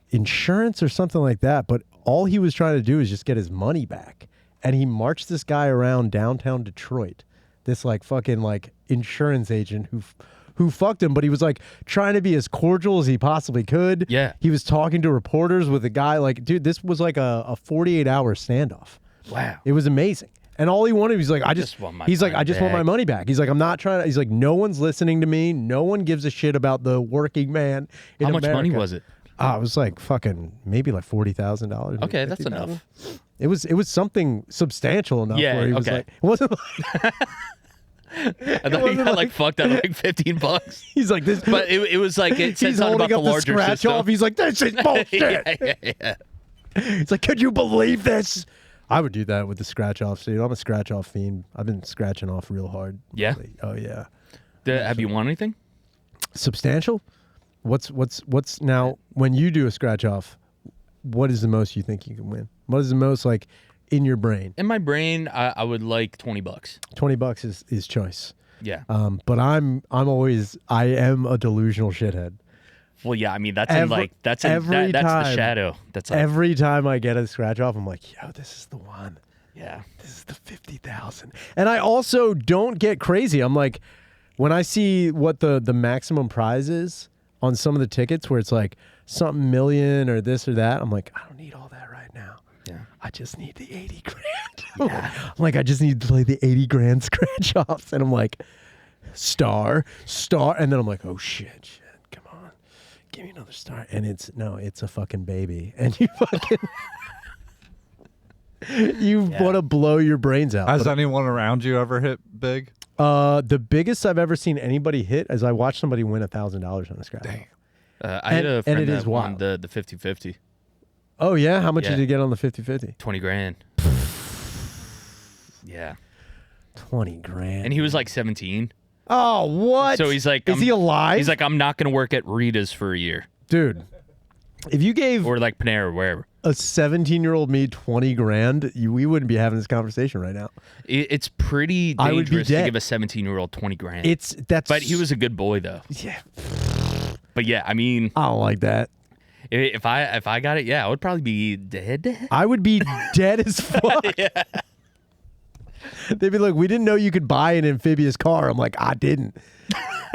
insurance or something like that, but all he was trying to do is just get his money back. And he marched this guy around downtown Detroit, this like fucking like insurance agent who fucked him, but he was like trying to be as cordial as he possibly could.
Yeah.
He was talking to reporters with a guy like, dude, this was like a 48-hour standoff.
Wow.
It was amazing. And all he wanted, he's like, I just want my money back. He's like, I'm not trying to, he's like, no one's listening to me. No one gives a shit about the working man in
How much
America.
money was it?
It was like fucking maybe like $40,000.
Okay, that's enough.
It was something substantial enough where he was like, it wasn't like,
I thought he got like fucked out of like $15.
he's like this,
But it was like it said
he's
something
holding
about
up
the
the
larger
scratch
system.
off. He's like, this is bullshit.
yeah.
It's like, could you believe this? I would do that with the scratch off. Dude, I'm a scratch off fiend. I've been scratching off real hard.
Yeah?
lately. Oh yeah.
Have you won anything?
Substantial? What's now when you do a scratch off, what is the most you think you can win? What is the most like in your brain?
In my brain, I would like $20.
$20 is choice.
Yeah.
But I am a delusional shithead.
Well, yeah. I mean, that's
Every
that's
time-
the shadow. That's like,
Every time I get a scratch off, I'm like, yo, this is the one.
yeah.
This is the 50,000. And I also don't get crazy. I'm like, when I see what the maximum prize is on some of the tickets where it's like something million or this or that, I'm like, I don't need all that right now.
Yeah.
I just need the 80 grand. I'm like, I just need to play the 80 grand scratch offs. And I'm like, star. And then I'm like, oh shit. Come on. Give me another star. And it's a fucking baby. And you fucking want to blow your brains out.
Has
But,
anyone around you ever hit big?
the biggest I've ever seen anybody hit is I watched somebody win $1,000 on a scratch.
Damn.
I had a friend
it
that
is
won
wild.
the 50-50.
Oh yeah? How much
Yeah.
did you get on the 50-50?
20 grand. Yeah.
20 grand.
And he was like 17.
Oh, what?
So he's like,
is he alive?
He's like, I'm not going to work at Rita's for a year.
dude, if you gave
Or like Panera or wherever.
a 17-year-old me 20 grand, we wouldn't be having this conversation right now.
It's pretty
I would be
dangerous to
dead.
give a 17-year-old 20 grand.
But
he was a good boy though.
Yeah,
But yeah, I mean,
I don't like that.
if I got it, yeah, I would probably be dead.
I would be dead as fuck. They'd be like, we didn't know you could buy an amphibious car. I'm like, I didn't.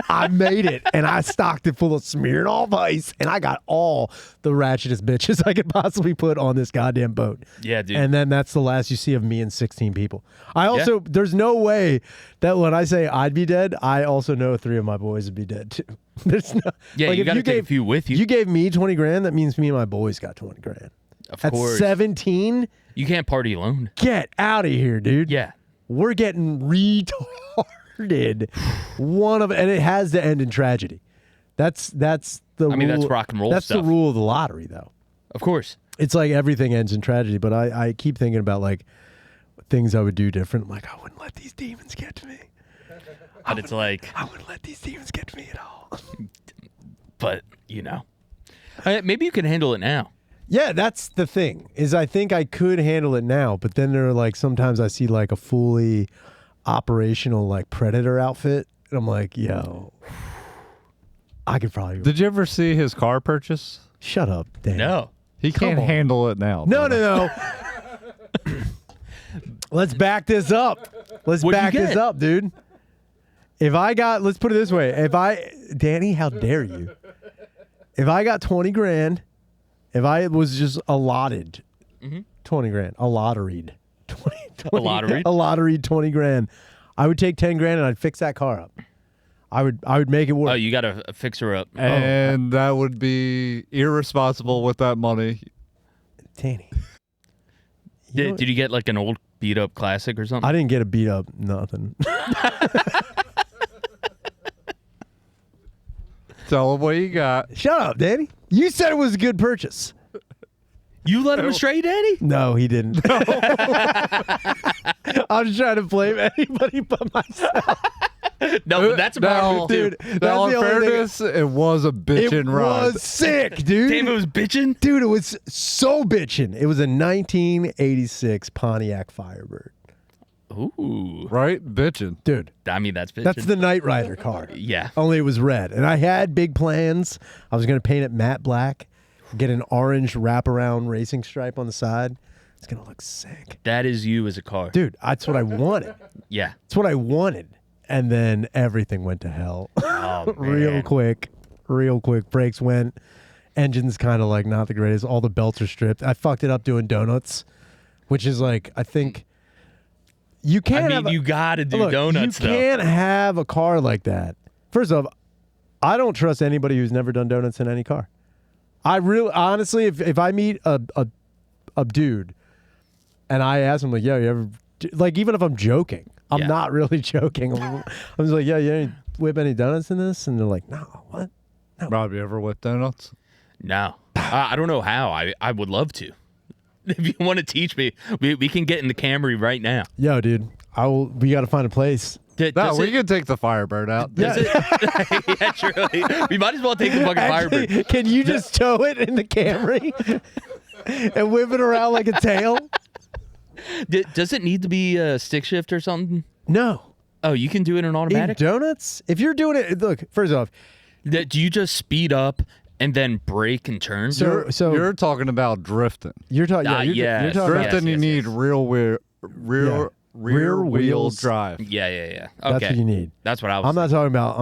I made it, and I stocked it full of Smirnoff Ice, and I got all the ratchetest bitches I could possibly put on this goddamn boat.
Yeah, dude.
And then that's the last you see of me and 16 people. I also, there's no way that when I say I'd be dead, I also know 3 of my boys would be dead too. There's no.
Yeah,
like,
you
if
got to take a few with you.
You gave me 20 grand, that means me and my boys got 20 grand.
Of
At
course.
17,
You can't party alone.
get out of here, dude.
Yeah.
We're getting retarded. And it has to end in tragedy. That's the rule.
I mean, that's rock and roll
That's
stuff.
the rule of the lottery, though.
Of course.
It's like everything ends in tragedy, but I keep thinking about like things I would do different. I'm like, I wouldn't let these demons get to me.
But it's like,
I wouldn't let these demons get to me at all.
but maybe you can handle it now.
Yeah, that's the thing. Is I think I could handle it now, but then there are like sometimes I see like a fully operational like Predator outfit, and I'm like, yo, I could probably.
Did you ever see his car purchase?
Shut up, Dan.
No.
He can't
on.
handle it now.
No,
brother.
no. Let's back this up. Let's
What'd you
back this
get?
up, dude. Let's put it this way. Danny, how dare you? If I got 20 grand, if I was just allotted 20 grand, a lotteried 20,
A lotteried?
a lotteried 20 grand, I would take 10 grand and I'd fix that car up. I would make it work.
Oh, you got to fix her up.
And that would be irresponsible with that money.
Danny. You know-
Did you get like an old beat up classic or something?
I didn't get a beat up nothing.
Tell him what you got.
Shut up, Danny. You said it was a good purchase.
You let him astray, Daddy?
No, he didn't. I'm just trying to blame anybody but myself.
No, but that's about
Dude,
dude.
that's
Now,
the
in
only thing.
fairness, it was a
It
bitchin' ride.
was sick, dude.
Damn, it was bitching.
Dude, it was so bitchin'. It was a 1986 Pontiac Firebird.
Ooh.
Right? Bitchin'.
Dude,
I mean, that's bitching.
that's the Knight Rider car.
Yeah.
Only it was red. And I had big plans. I was going to paint it matte black, get an orange wraparound racing stripe on the side. It's going to look sick.
That is you as a car.
Dude, that's what I wanted.
Yeah.
That's what I wanted. And then everything went to hell.
Oh,
real
man.
quick. Brakes went. Engine's kind of like not the greatest. All the belts are stripped. I fucked it up doing donuts, which is like, I think you can't
I mean, you got to do
look,
donuts,
you
though.
can't have a car like that. First off, I don't trust anybody who's never done donuts in any car. I really, honestly, if I meet a dude and I ask him like, yo, you ever, like, even if I'm joking, I'm
Yeah.
not really joking. I'm just like, yeah, you ain't whip any donuts in this? And they're like, no, what?
Rob, you ever whip donuts?
No. I don't know how. I would love to. If you want to teach me, we can get in the Camry right now.
Yo, dude, we got to find a place.
No,
Does
we
it-
can take the Firebird out.
does it- yeah, truly. We might as well take the fucking
Actually,
Firebird.
can you just tow it in the Camry and whip it around like a tail?
Does it need to be a stick shift or something?
No.
Oh, you can do it in
In
automatic?
donuts? If you're doing it, look, first off,
Do you just speed up and then brake and turn?
so
You're talking about drifting.
you're talking.
Ah,
you're
yes.
talking about.
Drifting, you
yes,
need
yes.
rear
Rear
wheel
wheels.
drive.
Yeah.
That's
Okay.
what you need.
That's what I was
I'm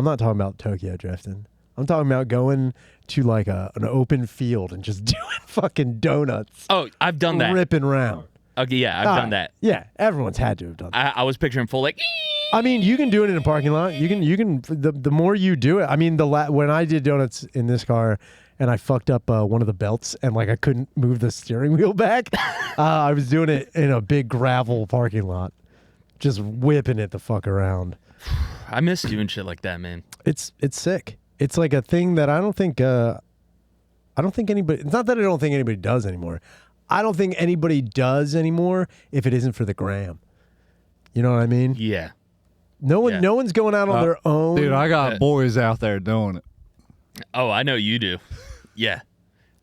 not talking about Tokyo drifting. I'm talking about going to like an open field and just doing fucking donuts,
Oh, I've done that.
ripping around.
Okay, yeah, I've done that.
Yeah, everyone's had to have done that.
I was picturing full like,
I mean, you can do it in a parking lot. You can. The more you do it, I mean, when I did donuts in this car, and I fucked up one of the belts, and like I couldn't move the steering wheel back. I was doing it in a big gravel parking lot, just whipping it the fuck around.
I miss doing shit like that, man.
It's sick. It's like a thing that I don't think anybody. It's not that I don't think anybody does anymore. I don't think anybody does anymore if it isn't for the gram. You know what I mean?
Yeah.
No one,
Yeah.
no one's going out on their own.
Dude, I got boys out there doing it.
Oh, I know you do. Yeah.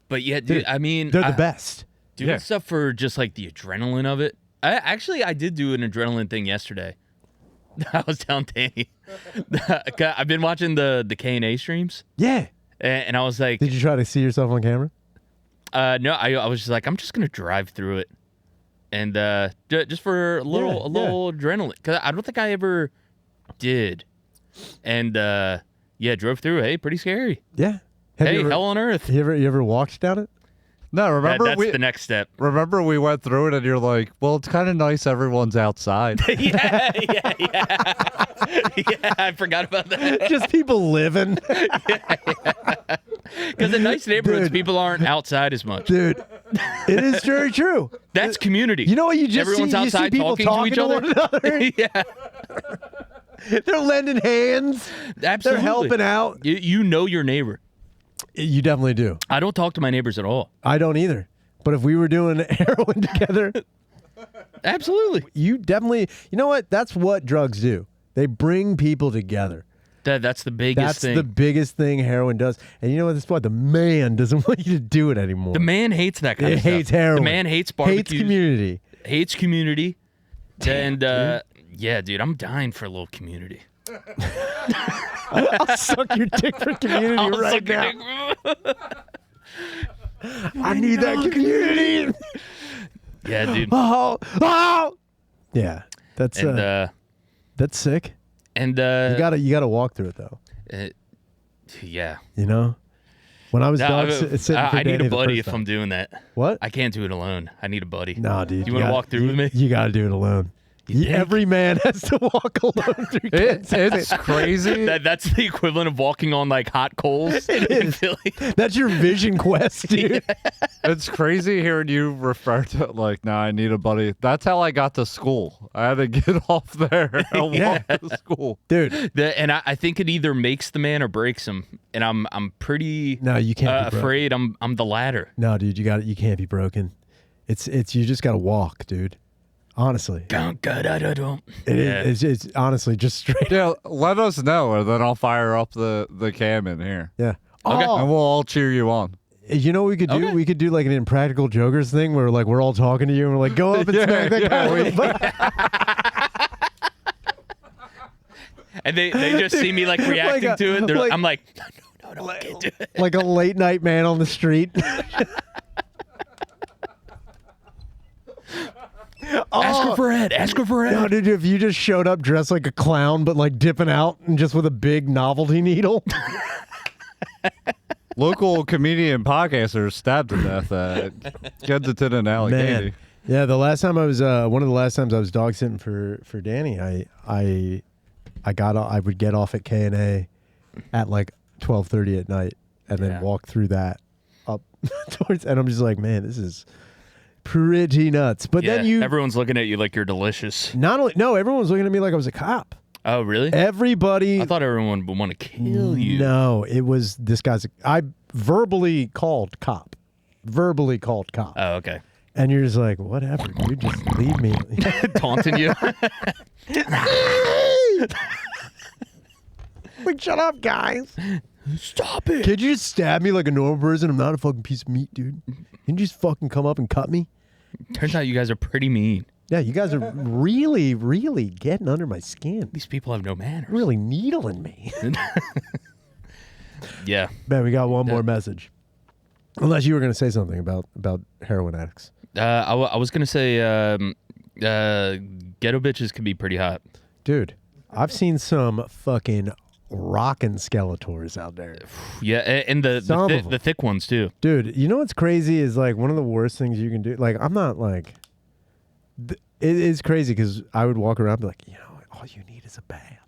But yeah, dude, I mean,
They're the best.
doing
Yeah.
stuff for just like the adrenaline of it. I did do an adrenaline thing yesterday. I was telling Danny. I've been watching the K&A streams,
Yeah.
and I was like,
Did you try to see yourself on camera?
no, I was just like, I'm just gonna drive through it, and just for a little adrenaline, because I don't think I ever did, and yeah, drove through. Hey, pretty scary.
Yeah. Have
Hey,
you ever,
hell on earth.
You ever walked down it?
No, remember
That's the next step.
remember we went through it and you're like, well, it's kind of nice everyone's outside.
yeah. Yeah, I forgot about that.
Just people living.
Because in nice neighborhoods,
Dude.
people aren't outside as much.
Dude, it is very true.
That's community.
You know what you just
Everyone's
see? You
outside
see people
talking to each
one another.
yeah,
They're lending hands.
absolutely.
They're helping out.
You know your neighbor.
You definitely do.
I don't talk to my neighbors at all.
I don't either. But if we were doing heroin together,
Absolutely.
you definitely, you know what? That's what drugs do. They bring people together.
That's the biggest thing.
That's the biggest thing heroin does. And you know what? That's why the man doesn't want you to do it anymore.
The man hates that kind of stuff.
He hates heroin.
The man hates barbecue.
Hates community.
Hates community. And yeah, dude, I'm dying for a little community.
I'll suck your dick for community right now. I need that community.
Yeah, dude.
Oh. Yeah. That's sick.
And
you gotta walk through it though.
Yeah.
You know? When I was sitting for
I need
Danny
a buddy
the
if
first
I'm
time.
doing that.
What?
I can't do it alone. I need a buddy.
Nah, dude.
You want to walk through with me?
You gotta do it alone. Every man has to walk alone through
It's crazy.
That's the equivalent of walking on like hot coals in Philly.
That's your vision quest, dude.
It's crazy hearing you refer to it like, nah, I need a buddy. That's how I got to school. I had to get off there and walk to school.
Dude.
And I think it either makes the man or breaks him. And I'm pretty
No, you can't be
afraid I'm the latter.
No, dude, you can't be broken. It's you just gotta walk, dude. Honestly. It's honestly just straight.
Yeah, let us know, and then I'll fire up the cam in here.
Yeah.
Okay.
Oh,
And we'll all cheer you on.
you know what we could do?
Okay.
We could do like an Impractical Jokers thing where like we're all talking to you and we're like, go up and smack that guy with the
And they just see me like reacting to it. I'm like, no, I can't do it.
like a late night man on the street.
Ask her for Ed. Ask her for Ed.
No, dude, if you just showed up dressed like a clown, but like dipping out and just with a big novelty needle.
Local comedian podcasters stabbed to death at Kensington and Allegheny.
Man. Yeah, the last time I was one of the last times I was dog sitting for Danny, I would get off at K&A at like 12:30 at night and then walk through that up towards, and I'm just like, man, this is pretty nuts. But then
everyone's looking at you like you're delicious.
no, everyone was looking at me like I was a cop.
Oh, really?
Everybody.
I thought everyone would want to kill you.
No, it was this guy's. I verbally called cop.
Oh, okay.
And you're just like, whatever, dude, just leave me.
Taunting you.
Like, shut up, guys.
Stop it.
Could you just stab me like a normal person? I'm not a fucking piece of meat, dude. Can you just fucking come up and cut me?
Turns out you guys are pretty mean.
Yeah, you guys are really, really getting under my skin.
These people have no manners.
Really needling me.
Yeah.
Man, we got one more message. Unless you were going to say something about heroin addicts.
I was going to say ghetto bitches can be pretty hot.
Dude, I've seen some fucking rockin' Skeletors out there.
Yeah, and the thick ones too.
Dude, you know what's crazy is like one of the worst things you can do. Like, I'm not like... it is crazy because I would walk around and be like, you know, all you need is a bath.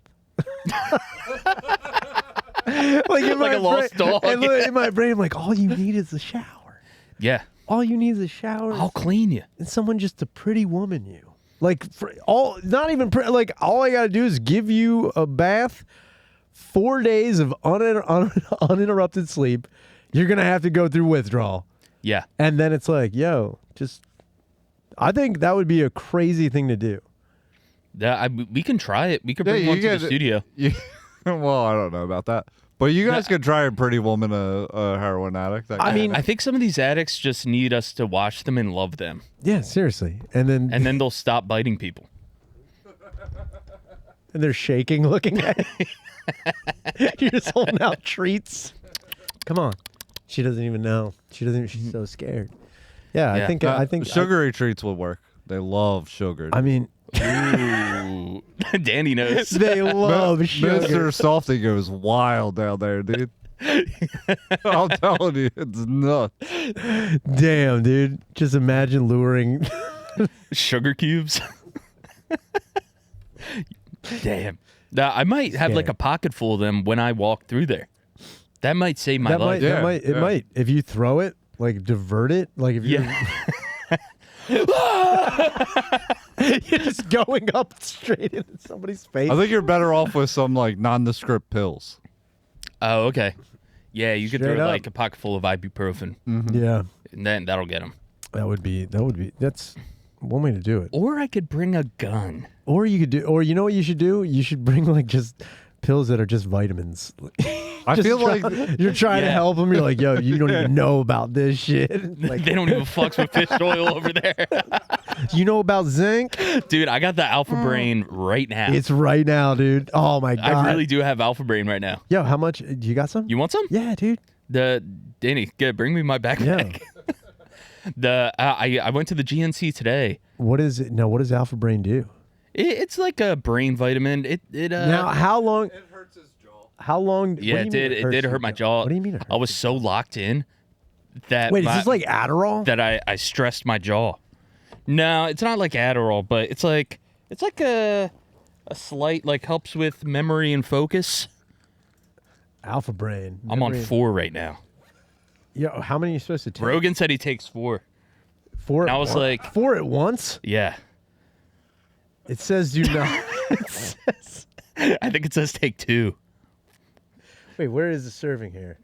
Like
a lost dog.
And in my brain, I'm like, all you need is a shower.
Yeah.
All you need is a shower.
I'll clean you.
And someone just to pretty woman you. Like, not even like all I gotta do is give you a bath, 4 days of uninterrupted sleep. You're gonna have to go through withdrawal.
Yeah.
And then it's like, yo, I think that would be a crazy thing to do.
We can try it. We could bring one to the studio.
Well, I don't know about that. But you guys could try a pretty woman, a heroin addict.
I think some of these addicts just need us to watch them and love them.
Yeah, seriously. And then
they'll stop biting people.
And they're shaking looking at you. You're just holding out treats. Come on. She doesn't even know. She's so scared. Yeah, I think
sugary treats will work. They love sugar.
I mean,
ooh. Danny knows.
They love sugar.
Mr. Softy goes wild down there, dude. I'm telling you, it's nuts.
Damn, dude. Just imagine luring
sugar cubes. Damn. Now, I might have like a pocket full of them when I walk through there. That might save my life.
It might. If you throw it, like divert it, like if you you're just going up straight into somebody's face.
I think you're better off with some like nondescript pills.
Oh, okay. Yeah, you could
Straight
throw
up.
like a pocket full of ibuprofen.
Yeah.
And then that'll get them.
That's one way to do it.
Or I could bring a gun.
Or you could do, or you know what you should do? You should bring like just pills that are just vitamins.
I feel like
you're trying to help them. You're like, yo, you don't even know about this shit. Like,
They don't even fucks with fish oil over there.
you know about zinc?
Dude, I got the Alpha Brain right now.
It's right now, dude. Oh my god.
I really do have Alpha Brain right now.
Yo, how much? You got some?
You want some?
Yeah, dude.
Danny, bring me my backpack. I went to the GNC today.
What is it? No, what does Alpha Brain do?
It's like a brain vitamin.
Now, how long?
it hurts his jaw.
How long?
Yeah, it did. It did hurt my jaw.
What do you mean?
I was so locked in that.
Wait, is this like Adderall?
that? I stressed my jaw. No, it's not like Adderall, but it's like a slight like helps with memory and focus.
Alpha Brain.
I'm on 4 right now.
Yo, how many are you supposed to take?
Rogan said he takes 4.
4.
And I was like,
4 at once.
Yeah.
It says do not. It says,
I think it says take 2.
wait, where is the serving here?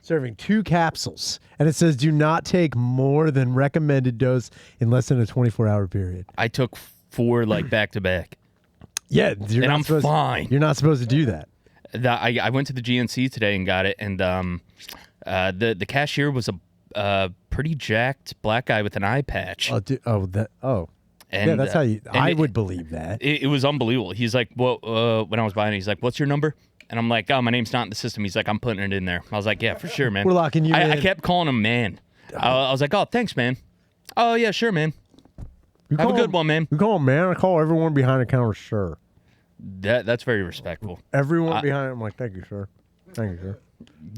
Serving 2 capsules, and it says do not take more than recommended dose in less than a 24-hour period.
I took 4 like back to back.
Yeah, you're
And
not
I'm
supposed
fine.
You're not supposed to do that.
I went to the GNC today and got it, and the cashier was a pretty jacked black guy with an eye patch.
Oh,
And,
yeah, that's how you.
and
I
it-
would believe that.
It was unbelievable. He's like, well, when I was buying it, he's like, what's your number? And I'm like, oh, my name's not in the system. He's like, I'm putting it in there. I was like, yeah, for sure, man.
We're locking you
I
in.
kept calling him man. I was like, oh, thanks, man. Oh, yeah, sure, man.
You
Have a
call
good
him-
one, man.
You call him man. I call everyone behind the counter sir.
That's very respectful.
Everyone behind it, I'm like, thank you, sir. Thank you,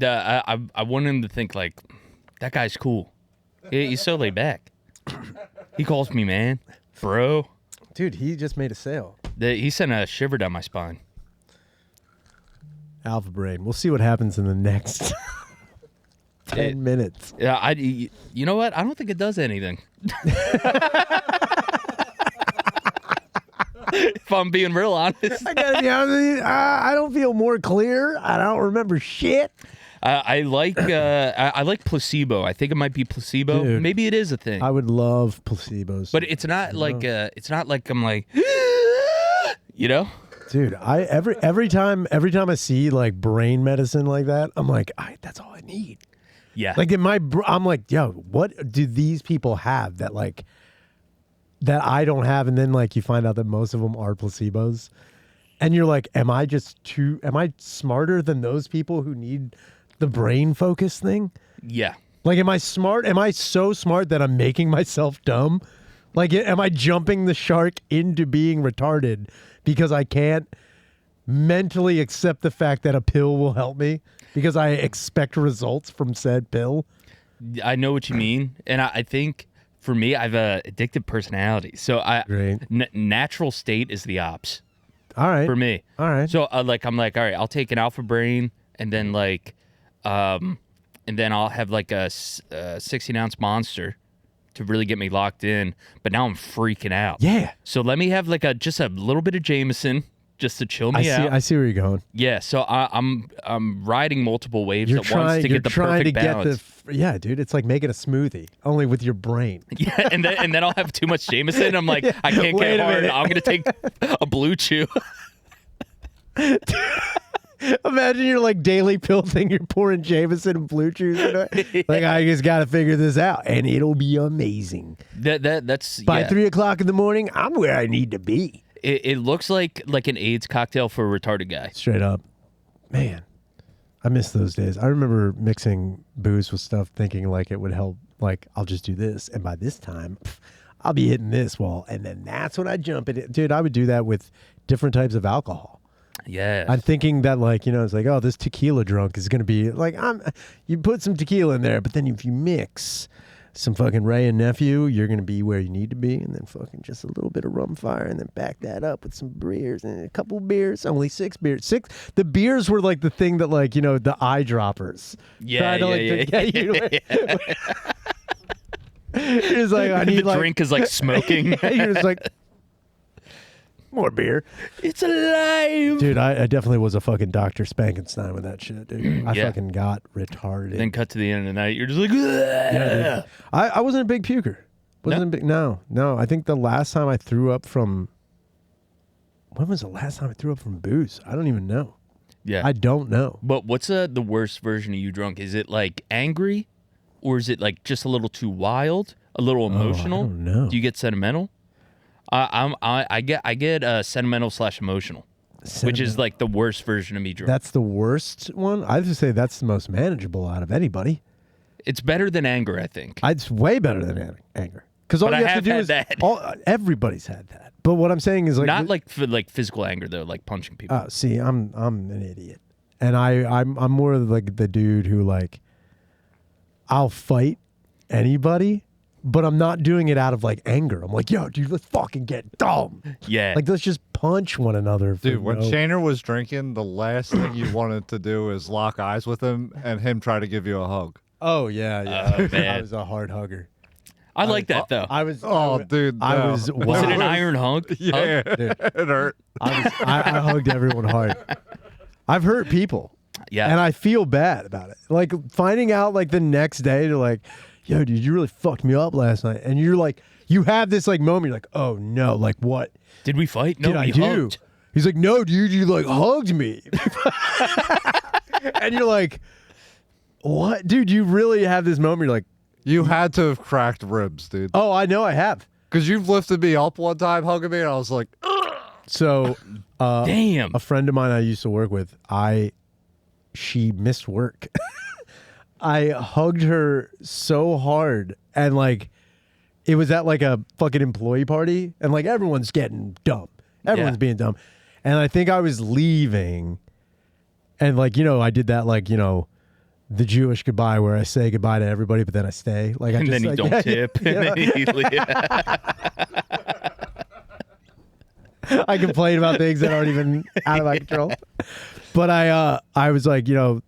sir.
I want him to think like, that guy's cool. He's so laid back. He calls me man, bro.
Dude, he just made a sale.
He sent a shiver down my spine.
Alpha Brain. We'll see what happens in the next 10 minutes.
Yeah, you know what? I don't think it does anything. If I'm being real honest.
I gotta be honest with you. I don't feel more clear. I don't remember shit.
I like placebo. I think it might be placebo.
Dude.
Maybe it is a thing.
I would love placebos.
But it's not like I'm like you know?
Dude, every time I see like brain medicine like that, I'm like, that's all I need.
Yeah.
Like I'm like, yo, what do these people have that like that I don't have? And then like you find out that most of them are placebos, and you're like, am I smarter than those people who need the brain focus thing?
yeah.
Like, am I smart? Am I so smart that I'm making myself dumb? Like, am I jumping the shark into being retarded because I can't mentally accept the fact that a pill will help me because I expect results from said pill?
I know what you mean. And I think for me, I have a addictive personality. So
Great.
Natural state is the ops
All right.
for me.
All right.
So I'm like, all right, I'll take an Alpha Brain and then like, and then I'll have like a 16-ounce Monster to really get me locked in. But now I'm freaking out.
Yeah.
So let me have like just a little bit of Jameson just to chill me out.
I see where you're going.
Yeah. So I'm riding multiple waves
You're
at once to get the perfect balance.
Yeah, dude. It's like making a smoothie, only with your brain.
Yeah, and then I'll have too much Jameson. I'm like, I can't
Wait
get
a
hard.
minute.
I'm gonna take a Blue Chew.
Imagine your like daily pill thing. You're pouring Jameson and Blue Chews into it. Like, I just got to figure this out, and it'll be amazing.
That's
By
yeah.
3 o'clock in the morning, I'm where I need to be.
It looks like an AIDS cocktail for a retarded guy.
Straight up. Man, I miss those days. I remember mixing booze with stuff thinking like it would help. Like, I'll just do this. And by this time, I'll be hitting this wall. And then that's when I jump in it. Dude, I would do that with different types of alcohol.
Yeah.
I'm thinking that, like, you know, it's like, oh, this tequila drunk is going to be like, you put some tequila in there, but then if you mix some fucking Ray and Nephew, you're going to be where you need to be. And then fucking just a little bit of rum fire and then back that up with some beers and a couple beers, only 6 beers. The beers were like the thing that, like, you know, the eyedroppers.
Yeah,
tried to, like, get you to- It was like, I need
the
like,
drink is like smoking.
you're just like, more beer.
It's alive.
Dude, I definitely was a fucking Dr. Spankenstein with that shit, dude. I
Yeah.
fucking got retarded.
Then cut to the end of the night. You're just like,
Yeah, dude. I wasn't a big puker, Wasn't big. No. I think the last time I threw up from. When was the last time I threw up from booze? I don't even know.
Yeah.
I don't know.
But what's the worst version of you drunk? Is it like angry, or is it like just a little too wild, a little emotional?
I don't know.
Do you get sentimental? I get sentimental / emotional, which is like the worst version of me drunk.
That's the worst one. I would say that's the most manageable out of anybody.
It's better than anger, I think.
It's way better than anger. Because all
But
you
I
have to do
have
is
had
everybody's had that. But what I'm saying is like
not like for like physical anger though, like punching people.
See, I'm an idiot, and I'm more of like the dude who like I'll fight anybody, but I'm not doing it out of like anger. I'm like, yo, dude, let's fucking get dumb.
Yeah.
Like let's just punch one another.
Dude, when Shaner was drinking, the last thing you wanted to do is lock eyes with him and him try to give you a hug.
Oh yeah.
Oh, man.
I was a hard hugger.
I like that though.
I was.
Dude,
I
no.
was.
Was it an iron hug?
Yeah, it hurt.
I hugged everyone hard. I've hurt people.
Yeah.
And I feel bad about it. Like finding out like the next day, they're like, yo, dude, you really fucked me up last night. And you're like, you have this like moment, you're like, oh no, like what?
Did we fight? No,
Did I
we
do?
hugged.
He's like, no, dude, you like hugged me. And you're like, what? Dude, you really have this moment, you're like,
You had to have cracked ribs, dude.
oh, I know I have.
Because you've lifted me up one time, hugging me, and I was like,
So
Damn.
a friend of mine I used to work with, she missed work. I hugged her so hard, and like it was at like a fucking employee party, and like everyone's getting dumb. Everyone's
Yeah.
being dumb. And I think I was leaving, and like, I did that like, the Jewish goodbye where I say goodbye to everybody, but then I stay. Like I
And
just
then you
like,
don't
yeah,
tip.
yeah.
And then you leave.
I complain about things that aren't even out of my control. But I was like, on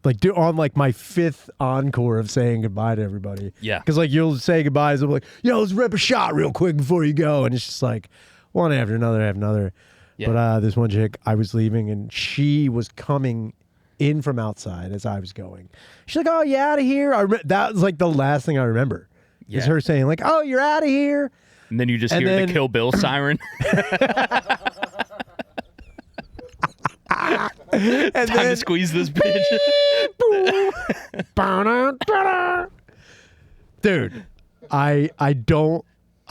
like my 5th encore of saying goodbye to everybody.
Yeah.
Because like you'll say goodbyes, I'm like, let's rip a shot real quick before you go, and it's just like one after another.
Yeah.
But this one chick, I was leaving, and she was coming in from outside as I was going. She's like, "Oh, you out of here?" That was like the last thing I remember. Is her saying like, "Oh, you're out of here."
And then you just
And
hear
then-
the Kill Bill siren.
And
Time to squeeze this bitch.
Dude, I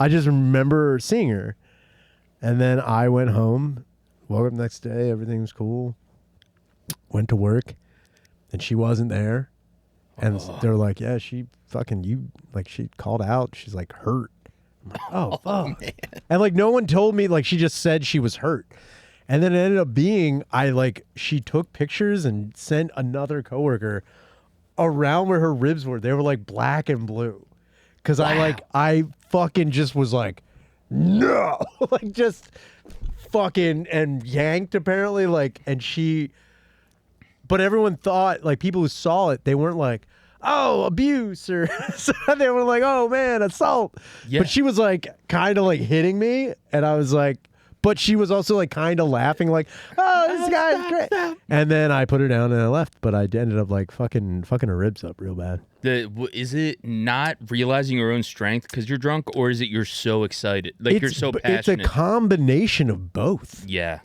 just remember seeing her, and then I went home, woke up the next day, everything was cool, went to work, and she wasn't there, and they're like, yeah, she called out, she's like hurt. I'm like, oh fuck.
Man.
And like no one told me, like she just said she was hurt. And then it ended up being, she took pictures and sent another coworker around where her ribs were. They were like black and blue. Cause I fucking just was like, no, like just fucking, and yanked apparently, like, but everyone thought, like people who saw it, they weren't like, oh, abuse, or so they were like, oh man, assault.
Yeah.
But she was like kind of like hitting me, and I was like, but she was also like kind of laughing, like, oh, this guy's great. And then I put her down and I left, but I ended up like fucking her ribs up real bad.
Is it not realizing your own strength because you're drunk, or is it you're so excited? Like you're so passionate?
It's a combination of both,
Yeah.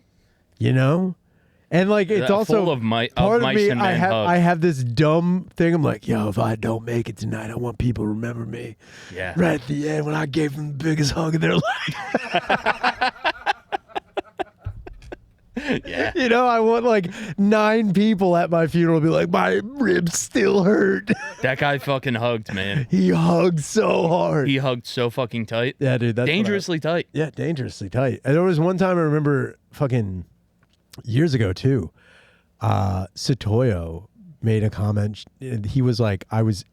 And like it's also
full of mice
part of me.
and men
I have this dumb thing. I'm like, yo, if I don't make it tonight, I want people to remember me.
Yeah.
Right at the end when I gave them the biggest hug of their life.
Yeah.
I want like 9 people at my funeral to be like, my ribs still hurt.
That guy fucking hugged, man.
He hugged so hard.
He hugged so fucking tight.
Yeah, dude. That's
Dangerously tight.
Yeah, dangerously tight. And there was one time I remember fucking years ago too. Satoyo made a comment. And he was like, I was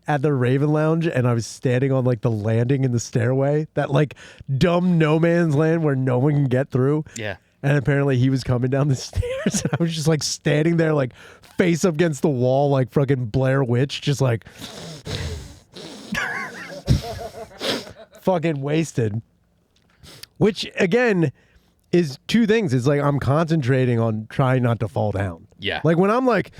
at the Raven Lounge and I was standing on like the landing in the stairway, that like dumb no man's land where no one can get through.
Yeah.
And apparently he was coming down the stairs, and I was just like standing there, like face up against the wall, like fucking Blair Witch, just like fucking wasted. Which again is 2 things. It's like I'm concentrating on trying not to fall down.
Yeah.
Like when I'm like,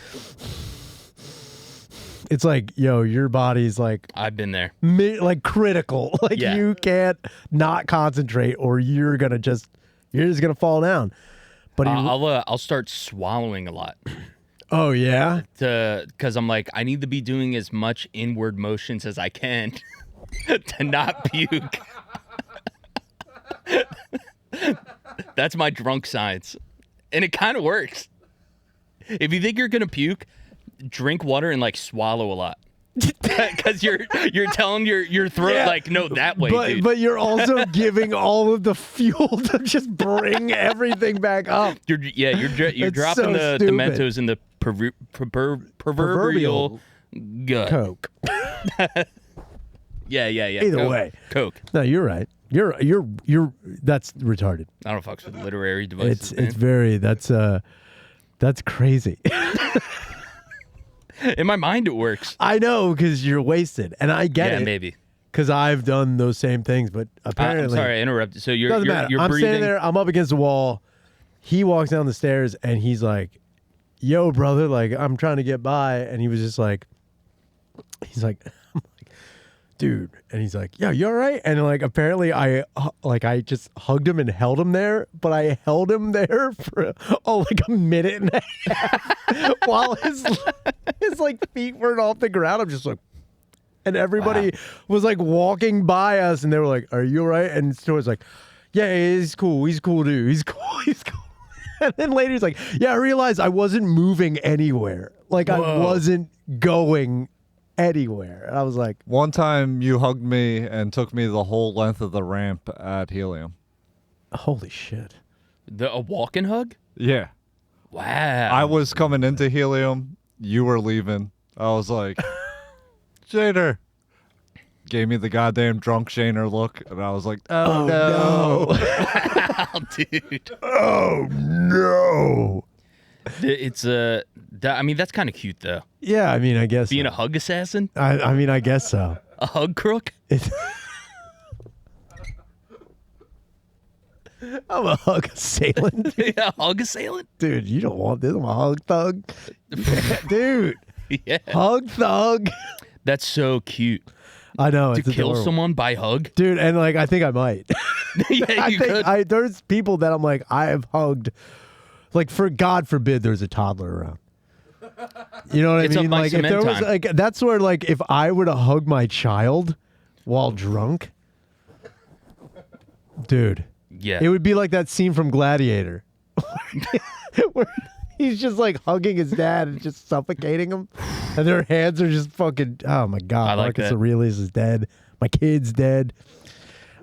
It's like, yo, your body's like
I've been there.
like critical. Like
Yeah.
you can't not concentrate, or you're just gonna fall down. But
I'll start swallowing a lot.
oh yeah,
Because I'm like, I need to be doing as much inward motions as I can to not puke. That's my drunk science. And it kind of works. If you think you're going to puke, drink water and like swallow a lot. Because you're telling your throat
Yeah.
like, no, that way, dude.
but you're also giving all of the fuel to just bring everything back up.
You're
It's
dropping
so
the
stupid.
Mentos in the proverbial gut.
Coke.
Yeah.
Either
Coke.
way.
Coke.
No, you're right. You're that's retarded.
I don't fucks with literary devices.
It's very that's crazy.
In my mind, it works.
I know because you're wasted, and I get
Yeah,
it.
maybe.
Because I've done those same things, but apparently,
I'm sorry, I interrupted. So you're
doesn't
you're,
matter.
you're
I'm
breathing.
standing there. I'm up against the wall. He walks down the stairs, and he's like, "Yo, brother, like I'm trying to get by," and he was just like, "He's like." Dude, and he's like, "Yeah, you all right?" And like, apparently, I just hugged him and held him there, but I held him there for like a minute and a half while his like feet weren't off the ground. I'm just like, and everybody was like walking by us, and they were like, "Are you all right?" And Stuart's like, "Yeah, he's cool, dude, he's cool." And then later he's like, "Yeah, I realized I wasn't moving anywhere, like I wasn't going." Anywhere. And I was like,
One time you hugged me and took me the whole length of the ramp at Helium.
holy shit.
A walking hug?
Yeah.
Wow.
I was coming into Helium. You were leaving. I was like, Shaner. Gave me the goddamn drunk Shaner look. And I was like, oh no.
Wow, dude.
Oh no.
It's I mean, that's kind of cute though.
Yeah, I mean, I guess
Being
so.
a hug assassin,
I mean, I guess so.
a hug crook.
I'm a hug assailant.
A hug assailant.
Dude, you don't want this. I'm a hug thug. Dude,
Yeah,
hug thug.
that's so cute.
I know.
To
It's
kill
adorable.
someone by hug.
Dude, and like, I think I might.
Yeah, you could.
There's people that I'm like, I have hugged. Like, for God forbid there's a toddler around. You know what
It's
I
a
mean?
Mike
Like, if there
Cement
was,
time.
like, that's where, like, if I were to hug my child while drunk, dude,
Yeah.
it would be like that scene from Gladiator, where he's just like hugging his dad and just suffocating him, and their hands are just fucking. Oh my God,
I like
Marcus
that.
Aurelius is dead. My kid's dead.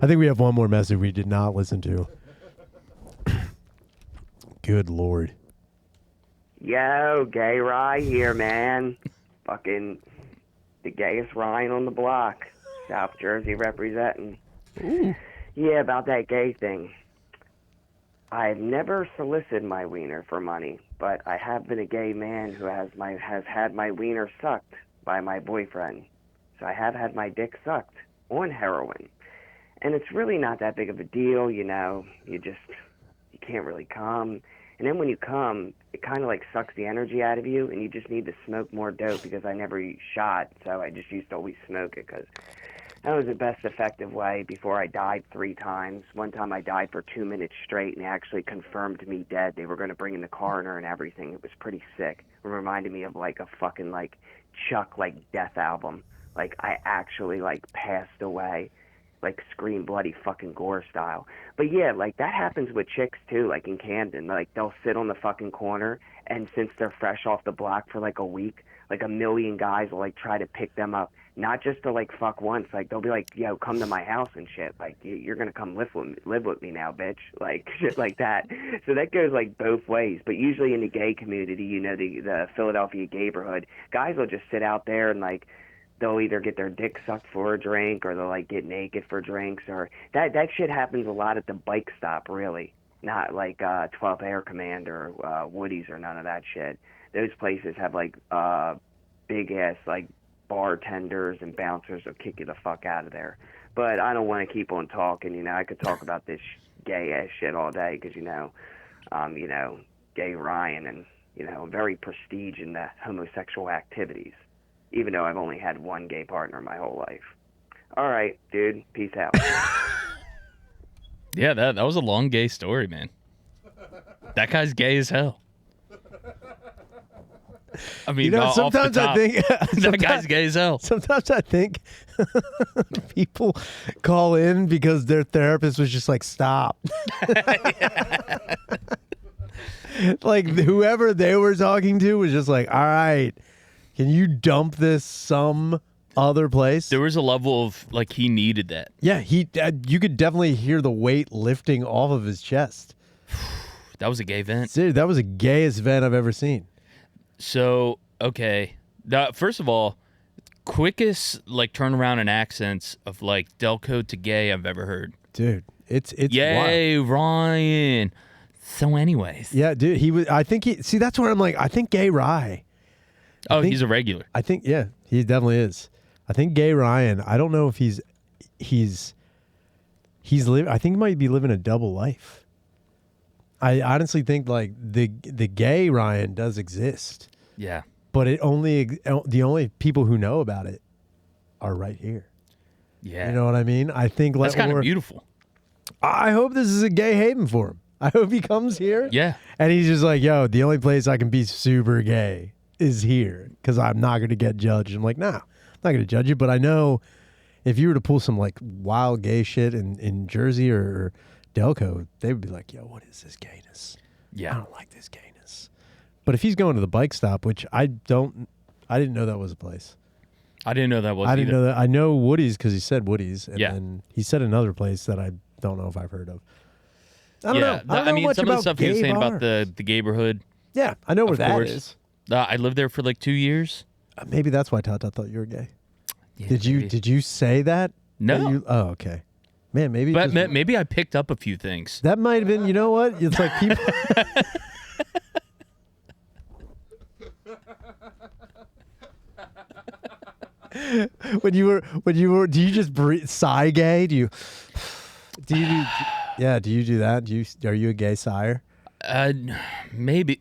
I think we have one more message we did not listen to. Good Lord.
Yo, gay Rye here, man. Fucking the gayest Ryan on the block. South Jersey representing. Yeah, about that gay thing. I've never solicited my wiener for money, but I have been a gay man who has had my wiener sucked by my boyfriend. So I have had my dick sucked on heroin. And it's really not that big of a deal, you know. You can't really come. And then when you come, it kind of like sucks the energy out of you, and you just need to smoke more dope because I never shot, so I just used to always smoke it because that was the best effective way before I died 3 times. One time I died for 2 minutes straight, and they actually confirmed me dead. They were going to bring in the coroner and everything. It was pretty sick. It reminded me of like a fucking like Chuck like death album. Like I actually like passed away. Like Scream Bloody fucking Gore style. But yeah, like that happens with chicks too, like in Camden. Like they'll sit on the fucking corner, and since they're fresh off the block for like a week, like a million guys will like try to pick them up. Not just to like fuck once, like they'll be like, yo, come to my house and shit. Like you're gonna come live with me now, bitch. Like shit like that. So that goes like both ways. But usually in the gay community, you know, the Philadelphia gayborhood, guys will just sit out there and like they'll either get their dick sucked for a drink or they'll like get naked for drinks, or that shit happens a lot at the bike stop, really. Not like 12th Air Command or Woody's or none of that shit. Those places have like big ass like bartenders and bouncers will kick you the fuck out of there. But I don't want to keep on talking, you know. I could talk about this gay ass shit all day because, you know, gay Ryan and, you know, very prestige in the homosexual activities. even though I've only had one gay partner my whole life. All right, dude. Peace out.
Yeah, that was a long gay story, man. That guy's gay as hell. I mean,
You know,
off the
sometimes I
top,
think
that guy's gay as hell.
Sometimes I think people call in because their therapist was just like, stop. Like whoever they were talking to was just like, all right, can you dump this some other place?
There was a level of like he needed that.
Yeah, you could definitely hear the weight lifting off of his chest.
That was a gay vent.
Dude, that was the gayest vent I've ever seen.
So, okay. First of all, quickest like turnaround in accents of like Delco to gay I've ever heard.
Dude, it's
Yay,
wild.
Ryan. So anyways.
Yeah, dude, see, that's where I'm like, I think Gay Rye.
Oh,
think-
he's a regular.
I think, yeah, he definitely is. I think Gay Ryan, I don't know if he's living, I think he might be living a double life. I honestly think like the gay Ryan does exist,
Yeah.
but the only people who know about it are right here.
Yeah.
You know what I mean? I think
That's kind of beautiful.
I hope this is a gay haven for him. I hope he comes here.
Yeah.
And he's just like, yo, the only place I can be super gay is here because I'm not going to get judged. I'm like, nah, I'm not going to judge you. But I know if you were to pull some like wild gay shit in Jersey or Delco, they would be like, yo, what is this gayness?
Yeah.
I don't like this gayness. But if he's going to the bike stop, which I didn't know that was a place.
I didn't know that was
I didn't
either.
know that. I know Woody's because he said Woody's. And
Yeah.
then he said another place that I don't know if I've heard of. I don't
Yeah.
know. I don't know
mean,
much
some of the
about
stuff he was
gay
saying about
bars.
the neighborhood.
Yeah, I know where
Of
that
course.
is.
I lived there for like 2 years.
Maybe that's why Tata thought you were gay.
Yeah,
Did you say that?
No.
Or oh, okay. Man, maybe.
But
just-
maybe I picked up a few things.
that might have been. You know what? It's like people. when you were, do you just sigh gay? Do you do? Yeah. Do you do that? Are you a gay sigher?
Maybe.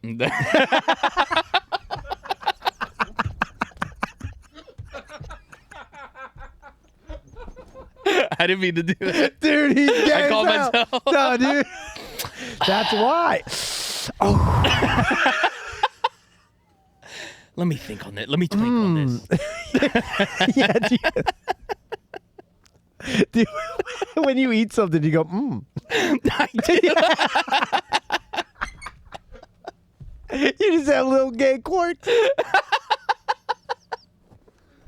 I didn't mean to do that.
Dude, he's gay.
I called
as hell.
myself.
No, dude. That's why. Oh.
Let me think on that. Let me think on this.
Yeah. Do you, when you eat something, you go,
I did.
You just have little gay quirks.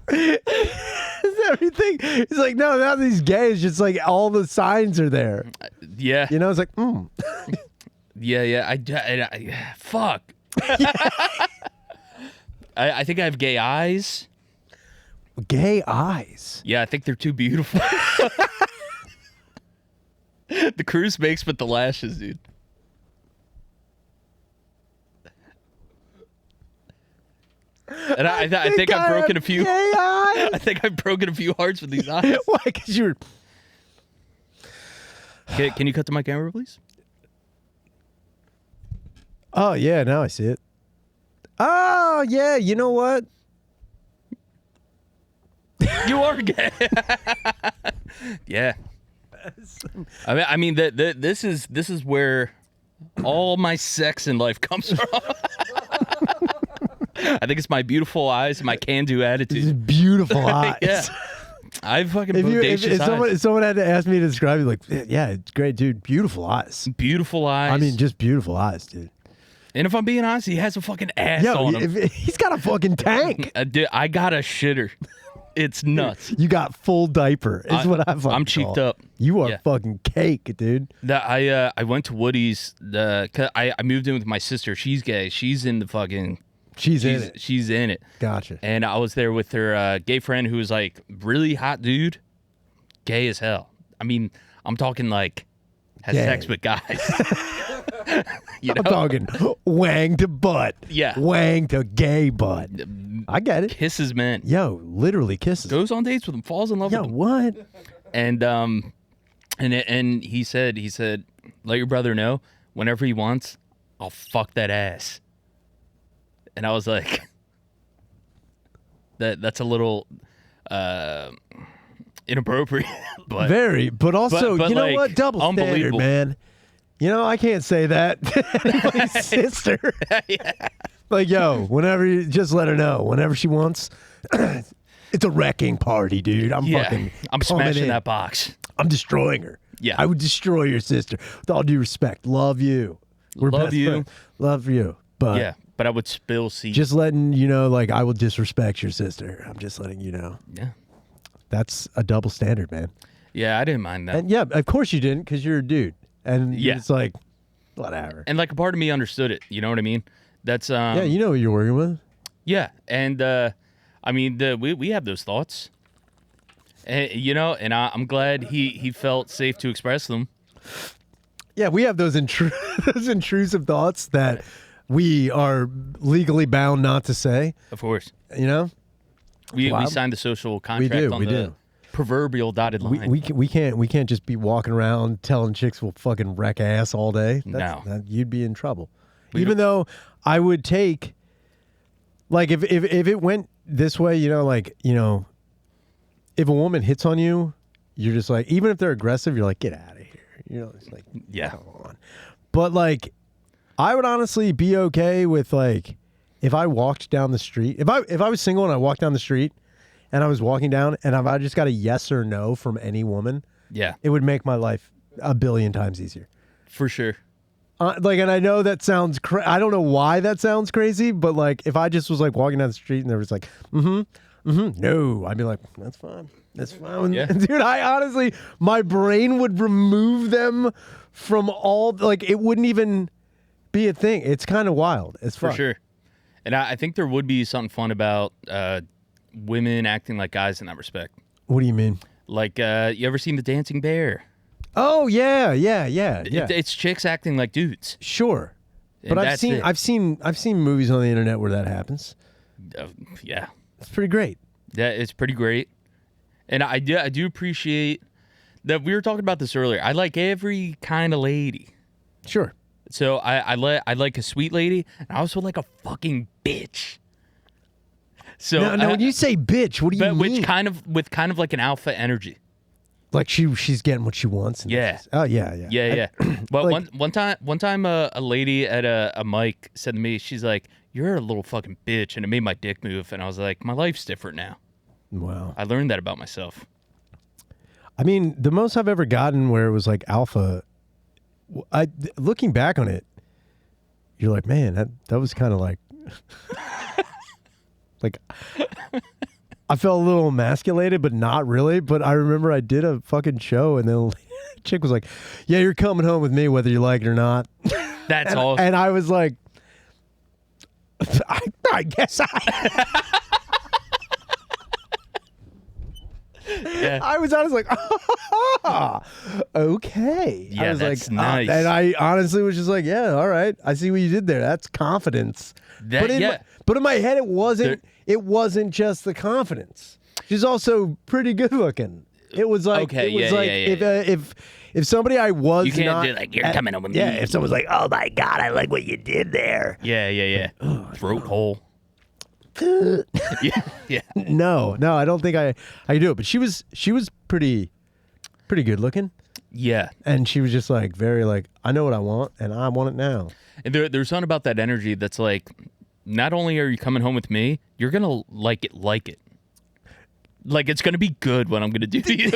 It's everything. It's like, no, now these gay is just like all the signs are there.
Yeah.
You know, it's like,
Yeah. I fuck. I think I have gay eyes.
gay eyes.
Yeah, I think they're too beautiful. The cruise makes but the lashes, dude. And I think I've broken a few.
Gay eyes.
I think I've broken a few hearts with these eyes.
Why? Because you're.
Can you cut to my camera, please?
Oh yeah, now I see it. Oh yeah, you know what?
You are gay. Yeah. I mean this is where all my sex in life comes from. I think it's my beautiful eyes, my can-do
These
attitude.
beautiful eyes.
Yeah. I fucking
If
bodacious eyes.
someone had to ask me to describe you, like, yeah, it's great, dude. Beautiful eyes.
Beautiful eyes.
I mean, just beautiful eyes, dude.
and if I'm being honest, he has a fucking ass
Yo,
on him.
he's got a fucking tank.
Dude, I got a shitter. It's nuts.
You got full diaper. Is what I fucking
I'm cheeked
call it.
up.
You are
Yeah.
fucking cake, dude.
I went to Woody's. 'Cause I moved in with my sister. She's gay. She's in the fucking.
She's in it.
She's in it.
Gotcha.
And I was there with her gay friend who was like really hot dude, gay as hell. I mean, I'm talking like has
Gay.
sex with guys. You know?
I'm talking wang to butt.
Yeah.
Wang to gay butt. I get it.
Kisses men.
Yo, literally kisses.
Goes on dates with them. Falls in love
Yo,
with them.
what?
And he said, let your brother know whenever he wants, I'll fuck that ass. And I was like, That's a little inappropriate. But
Very, but also,
but
you know
like,
what? Double standard,
unbelievable.
man. You know, I can't say that to anybody's sister. Like, yo, whenever you just let her know, whenever she wants, it's a wrecking party, dude. I'm
I'm
coming
smashing
in.
that box.
I'm destroying her.
Yeah.
I would destroy your sister. With all due respect, love you. We're
Love
best
you.
friends. Love you. But
Yeah, but I would spill seeds.
just letting you know, like, I will disrespect your sister. I'm just letting you know.
Yeah.
That's a double standard, man.
Yeah, I didn't mind that.
And yeah, of course you didn't, because you're a dude. And
Yeah.
it's like, whatever.
And like a part of me understood it. You know what I mean? That's
Yeah, you know what you're working with.
Yeah, and I mean, we have those thoughts, and, and I'm glad he felt safe to express them.
Yeah, we have those those intrusive thoughts that we are legally bound not to say.
Of course,
You know,
we
Wow.
signed the social contract on
we
the
do.
proverbial dotted line.
we can't just be walking around telling chicks we'll fucking wreck ass all day.
No.
You'd be in trouble.
We
Even though I would take, like, if it went this way, if a woman hits on you, you're just like, even if they're aggressive, you're like, get out of here. It's like,
Yeah.
come on. But like, I would honestly be okay with, like, if I walked down the street, if I was single and I walked down the street and I was walking down and if I just got a yes or no from any woman,
Yeah,
it would make my life a billion times easier.
for sure.
And I know that sounds I don't know why that sounds crazy, but like, if I just was like walking down the street and there was like, no, I'd be like, that's fine. That's fine.
Yeah.
Dude, I honestly, my brain would remove them from all, like, it wouldn't even be a thing. It's kind of wild. It's
For
fun.
sure. And I think there would be something fun about women acting like guys in that respect.
What do you mean?
Like, you ever seen The Dancing Bear?
Oh yeah.
It's chicks acting like dudes.
Sure.
And
But
that's it.
I've seen movies on the internet where that happens.
Yeah.
It's pretty great.
Yeah, it's pretty great. And I do appreciate that we were talking about this earlier. I like every kind of lady.
Sure.
So I like a sweet lady, and I also like a fucking bitch. So
Now, when you say bitch, what do you
but
mean?
with kind of like an alpha energy.
Like she's getting what she wants. And
Yeah.
Oh yeah.
Yeah. But
like-
one time a lady at a mic said to me, she's like, "You're a little fucking bitch," and it made my dick move, and I was like, my life's different now.
Wow.
I learned that about myself.
I mean, the most I've ever gotten where it was like alpha. Looking back on it, you're like, man, that was kind of like, like, I felt a little emasculated, but not really. But I remember I did a fucking show, and the chick was like, "Yeah, you're coming home with me, whether you like it or not."
That's
and,
awesome.
and I was like, I guess
Yeah.
I was like, okay.
Yeah,
I was
that's
like,
nice.
and I honestly was just like, yeah, all right. I see what you did there. That's confidence. But in my head, it wasn't just the confidence. She's also pretty good looking. It was like,
Okay,
if somebody I was
You can't
not
do like, "You're coming home with me."
Yeah, if someone's like, oh my God, I like what you did there.
Yeah. Throat hole. yeah.
No, I don't think I could do it. But she was pretty good looking.
Yeah.
And she was just like, very like, I know what I want and I want it now.
And there's something about that energy that's like, not only are you coming home with me, you're going to like it. Like, it's going to be good what I'm going to do to you.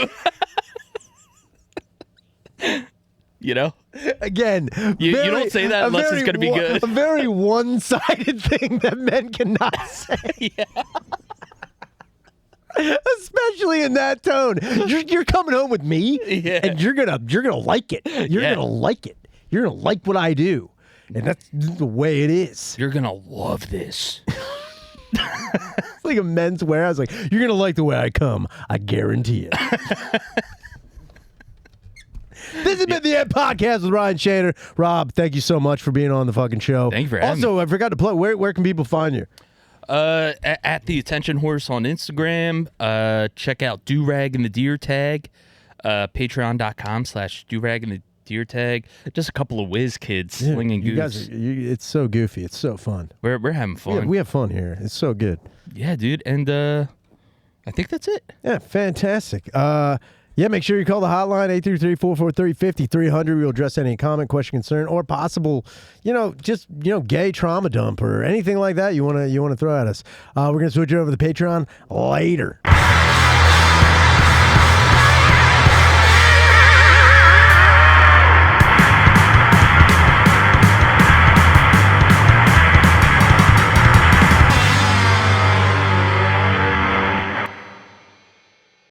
You know?
Again,
You don't say that unless it's gonna be good.
A very one-sided thing that men cannot say. Especially in that tone. You're coming home with me,
Yeah.
and you're gonna like it. You're
Yeah.
gonna like it. You're gonna like what I do, and that's the way it is.
You're going to love this.
It's like a men's wear. I was like, you're gonna like the way I come. I guarantee it. This has been the Ed Podcast with Ryan Shaner. Rob, thank you so much for being on the fucking show.
Thank you for having me.
Also, I forgot to plug. Where can people find you?
At the Attention Horse on Instagram. Check out Do Rag and the Deer Tag. Patreon.com/Do Rag and the deer tag, just a couple of whiz kids
Yeah,
slinging
you
goose.
guys, it's so goofy. It's so fun.
We're having fun.
We have fun here. It's so good.
Yeah, dude. And I think that's it.
Yeah, fantastic. Yeah, make sure you call the hotline, 833-443-5300. We'll address any comment, question, concern, or possible, gay trauma dump or anything like that you want to throw at us. We're going to switch over to the Patreon later.